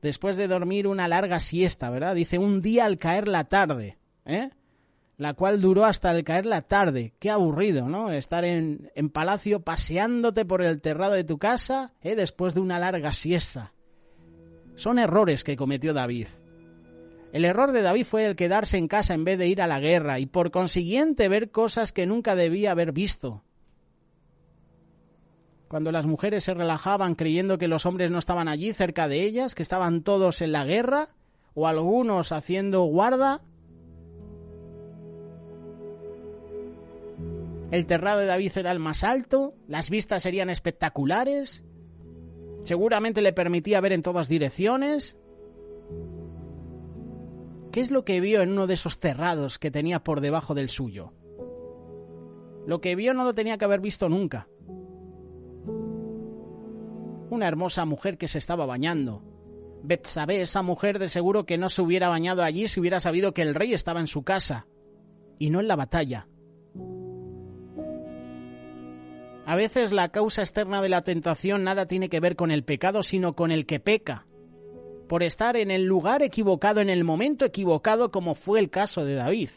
después de dormir una larga siesta, ¿verdad? Dice, un día al caer la tarde, la cual duró hasta el caer la tarde. Qué aburrido, ¿no? Estar en palacio paseándote por el terrado de tu casa, después de una larga siesta. Son errores que cometió David. El error de David fue el quedarse en casa en vez de ir a la guerra y por consiguiente ver cosas que nunca debía haber visto. Cuando las mujeres se relajaban creyendo que los hombres no estaban allí cerca de ellas, que estaban todos en la guerra o algunos haciendo guarda. El terrado de David era el más alto, las vistas serían espectaculares, seguramente le permitía ver en todas direcciones. ¿Qué es lo que vio en uno de esos terrados que tenía por debajo del suyo? Lo que vio no lo tenía que haber visto nunca. Una hermosa mujer que se estaba bañando. Betsabé, esa mujer de seguro que no se hubiera bañado allí si hubiera sabido que el rey estaba en su casa y no en la batalla. A veces la causa externa de la tentación nada tiene que ver con el pecado, sino con el que peca, por estar en el lugar equivocado, en el momento equivocado, como fue el caso de David.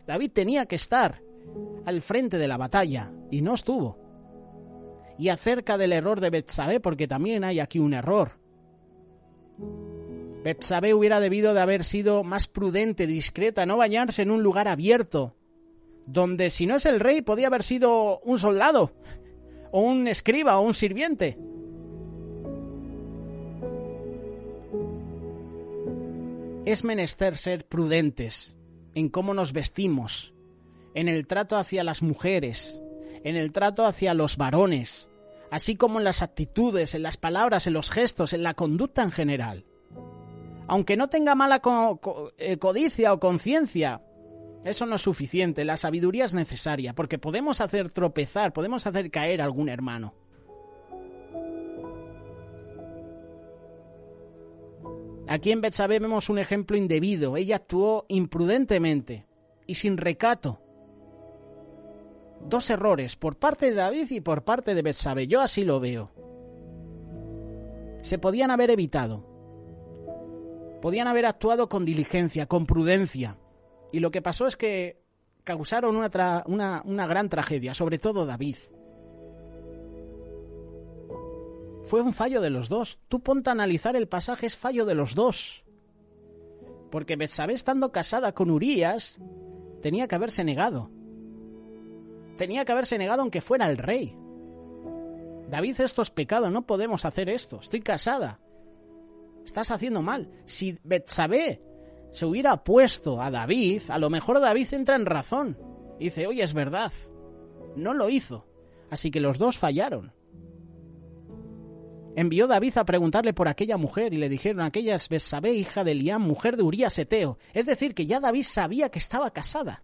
David tenía que estar al frente de la batalla y no estuvo. Y acerca del error de Betsabé, porque también hay aquí un error. Betsabé hubiera debido de haber sido más prudente, discreta, no bañarse en un lugar abierto, donde si no es el rey podía haber sido un soldado, o un escriba, o un sirviente. Es menester ser prudentes en cómo nos vestimos, en el trato hacia las mujeres, en el trato hacia los varones, así como en las actitudes, en las palabras, en los gestos, en la conducta en general. Aunque no tenga mala codicia o conciencia, eso no es suficiente, la sabiduría es necesaria, porque podemos hacer tropezar, podemos hacer caer a algún hermano. Aquí en Betsabé vemos un ejemplo indebido. Ella actuó imprudentemente y sin recato. Dos errores, por parte de David y por parte de Betsabé. Yo así lo veo. Se podían haber evitado. Podían haber actuado con diligencia, con prudencia. Y lo que pasó es que causaron una gran tragedia, sobre todo David. Fue un fallo de los dos. Tú ponte a analizar el pasaje, es fallo de los dos. Porque Betsabé, estando casada con Urías, tenía que haberse negado. Tenía que haberse negado aunque fuera el rey. David, esto es pecado, no podemos hacer esto. Estoy casada. Estás haciendo mal. Si Betsabé se hubiera opuesto a David, a lo mejor David entra en razón. Y dice, oye, es verdad. No lo hizo. Así que los dos fallaron. Envió David a preguntarle por aquella mujer y le dijeron, aquella es Betsabé, hija de Eliam, mujer de Urías Eteo. Es decir, que ya David sabía que estaba casada.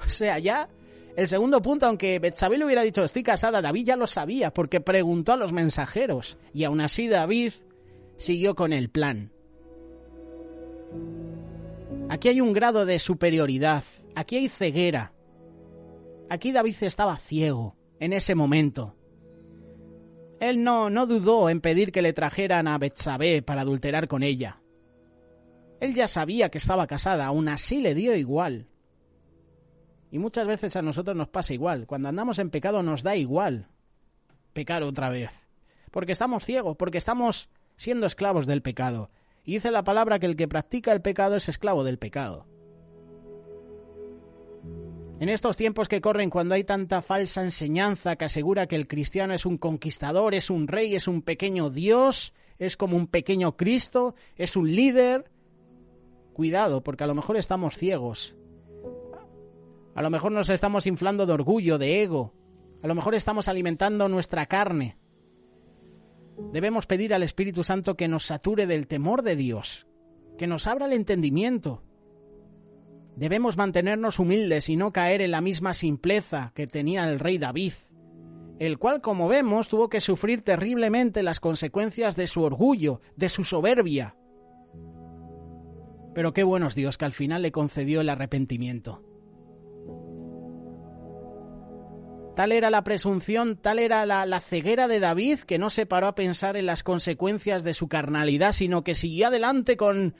O sea, ya el segundo punto, aunque Betsabé le hubiera dicho estoy casada, David ya lo sabía porque preguntó a los mensajeros. Y aún así David siguió con el plan. Aquí hay un grado de superioridad, aquí hay ceguera. Aquí David estaba ciego en ese momento. Él no dudó en pedir que le trajeran a Betsabé para adulterar con ella. Él ya sabía que estaba casada, aún así le dio igual. Y muchas veces a nosotros nos pasa igual. Cuando andamos en pecado nos da igual pecar otra vez. Porque estamos ciegos, porque estamos siendo esclavos del pecado. Y dice la palabra que el que practica el pecado es esclavo del pecado. En estos tiempos que corren, cuando hay tanta falsa enseñanza que asegura que el cristiano es un conquistador, es un rey, es un pequeño Dios, es como un pequeño Cristo, es un líder, cuidado, porque a lo mejor estamos ciegos. A lo mejor nos estamos inflando de orgullo, de ego. A lo mejor estamos alimentando nuestra carne. Debemos pedir al Espíritu Santo que nos sature del temor de Dios, que nos abra el entendimiento. Debemos mantenernos humildes y no caer en la misma simpleza que tenía el rey David, el cual, como vemos, tuvo que sufrir terriblemente las consecuencias de su orgullo, de su soberbia. Pero qué bueno es Dios que al final le concedió el arrepentimiento. Tal era la presunción, tal era la ceguera de David, que no se paró a pensar en las consecuencias de su carnalidad, sino que siguió adelante con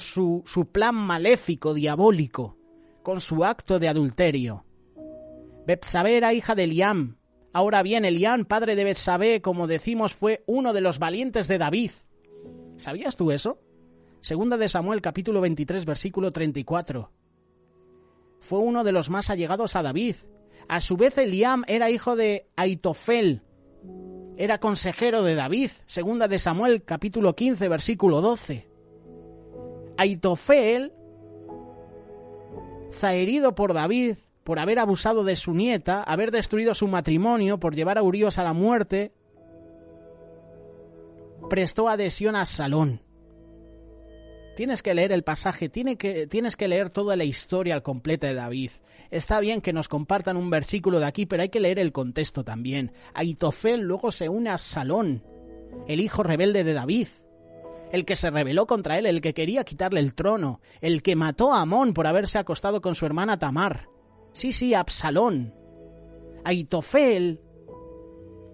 su plan maléfico, diabólico, con su acto de adulterio. Betsabé era hija de Eliam. Ahora bien, Eliam, padre de Betsabé, como decimos, fue uno de los valientes de David. ¿Sabías tú eso? Segunda de Samuel, capítulo 23, versículo 34. Fue uno de los más allegados a David. A su vez, Eliam era hijo de Aitofel. Era consejero de David. Segunda de Samuel, capítulo 15, versículo 12. Aitofel, zaherido por David por haber abusado de su nieta, haber destruido su matrimonio, por llevar a Urías a la muerte, prestó adhesión a Absalón. Tienes que leer el pasaje, tienes que leer toda la historia completa de David. Está bien que nos compartan un versículo de aquí, pero hay que leer el contexto también. Aitofel luego se une a Absalón, el hijo rebelde de David, el que se rebeló contra él, el que quería quitarle el trono, el que mató a Amón por haberse acostado con su hermana Tamar. Sí, Absalón. Aitofel,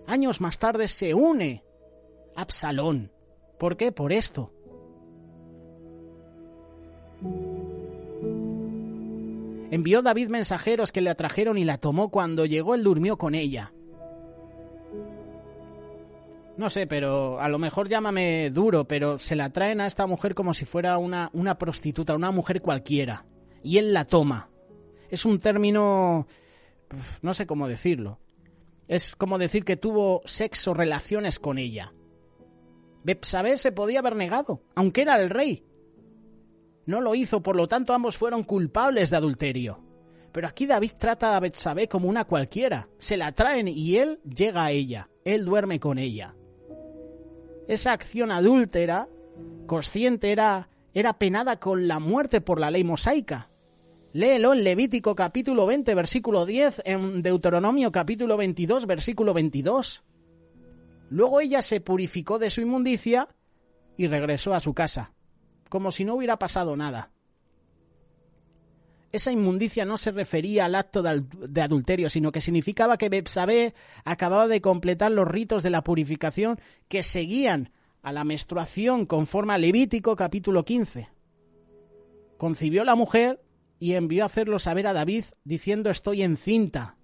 años más tarde, se une a Absalón. ¿Por qué? Por esto. Envió David mensajeros que le atrajeron y la tomó. Cuando llegó, él durmió con ella. No sé, pero a lo mejor llámame duro, pero se la traen a esta mujer como si fuera una prostituta, una mujer cualquiera. Y él la toma. Es un término, no sé cómo decirlo. Es como decir que tuvo sexo, relaciones con ella. Betsabé se podía haber negado, aunque era el rey. No lo hizo, por lo tanto ambos fueron culpables de adulterio. Pero aquí David trata a Betsabé como una cualquiera. Se la traen y él llega a ella. Él duerme con ella. Esa acción adúltera, consciente, era penada con la muerte por la ley mosaica. Léelo en Levítico capítulo 20, versículo 10, en Deuteronomio capítulo 22, versículo 22. Luego ella se purificó de su inmundicia y regresó a su casa, como si no hubiera pasado nada. Esa inmundicia no se refería al acto de adulterio, sino que significaba que Betsabé acababa de completar los ritos de la purificación que seguían a la menstruación conforme a Levítico capítulo 15. Concibió la mujer y envió a hacerlo saber a David diciendo: estoy encinta.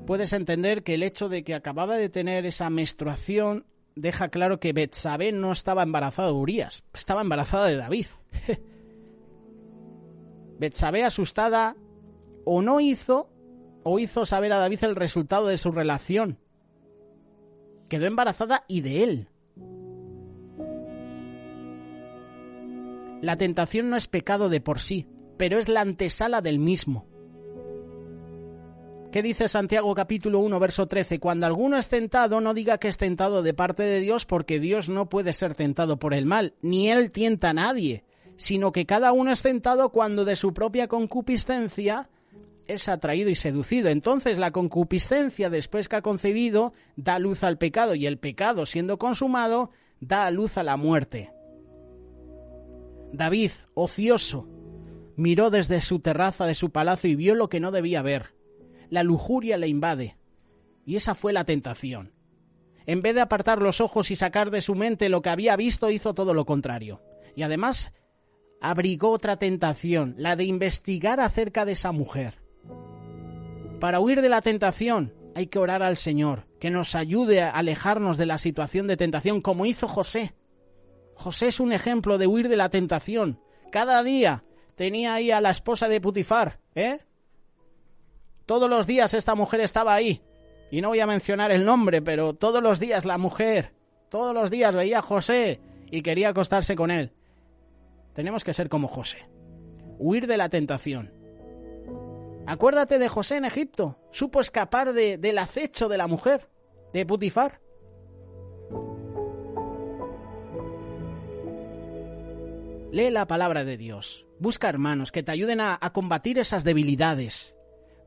Puedes entender que el hecho de que acababa de tener esa menstruación deja claro que Betsabé no estaba embarazada de Urías, estaba embarazada de David. Betsabé, asustada, o hizo saber a David el resultado de su relación. Quedó embarazada y de él. La tentación no es pecado de por sí, pero es la antesala del mismo. ¿Qué dice Santiago capítulo 1, verso 13? Cuando alguno es tentado, no diga que es tentado de parte de Dios, porque Dios no puede ser tentado por el mal, ni Él tienta a nadie, sino que cada uno es tentado cuando de su propia concupiscencia es atraído y seducido. Entonces la concupiscencia, después que ha concebido, da luz al pecado, y el pecado, siendo consumado, da a luz a la muerte. David, ocioso, miró desde su terraza de su palacio y vio lo que no debía ver. La lujuria le invade, y esa fue la tentación. En vez de apartar los ojos y sacar de su mente lo que había visto, hizo todo lo contrario. Y además abrigó otra tentación, la de investigar acerca de esa mujer. Para huir de la tentación hay que orar al Señor, que nos ayude a alejarnos de la situación de tentación, como hizo José. José es un ejemplo de huir de la tentación. Cada día tenía ahí a la esposa de Putifar, Todos los días esta mujer estaba ahí. Y no voy a mencionar el nombre, pero todos los días la mujer, todos los días veía a José y quería acostarse con él. Tenemos que ser como José. Huir de la tentación. Acuérdate de José en Egipto. Supo escapar del acecho de la mujer, de Putifar. Lee la palabra de Dios. Busca hermanos que te ayuden a combatir esas debilidades.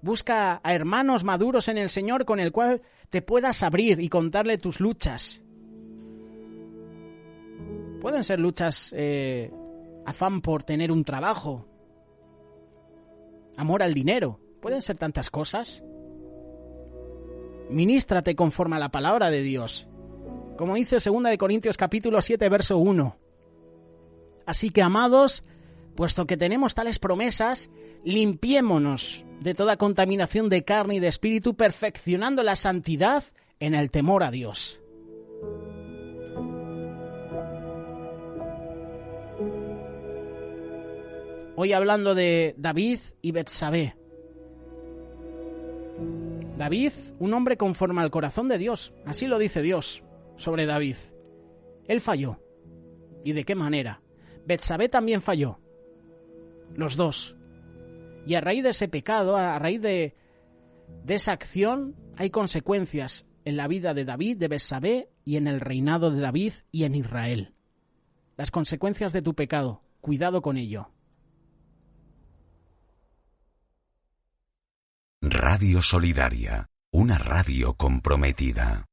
Busca a hermanos maduros en el Señor con el cual te puedas abrir y contarle tus luchas. Pueden ser luchas, afán por tener un trabajo, amor al dinero. Pueden ser tantas cosas. Ministrate conforme a la palabra de Dios. Como dice 2 de Corintios capítulo 7, verso 1. Así que, amados, puesto que tenemos tales promesas, limpiémonos de toda contaminación de carne y de espíritu, perfeccionando la santidad en el temor a Dios. Hoy hablando de David y Betsabé. David, un hombre conforme al corazón de Dios, así lo dice Dios sobre David. Él falló. ¿Y de qué manera? Betsabé también falló. Los dos. Y a raíz de ese pecado, a raíz de esa acción, hay consecuencias en la vida de David, de Betsabé y en el reinado de David y en Israel. Las consecuencias de tu pecado, cuidado con ello. Radio Solidaria, una radio comprometida.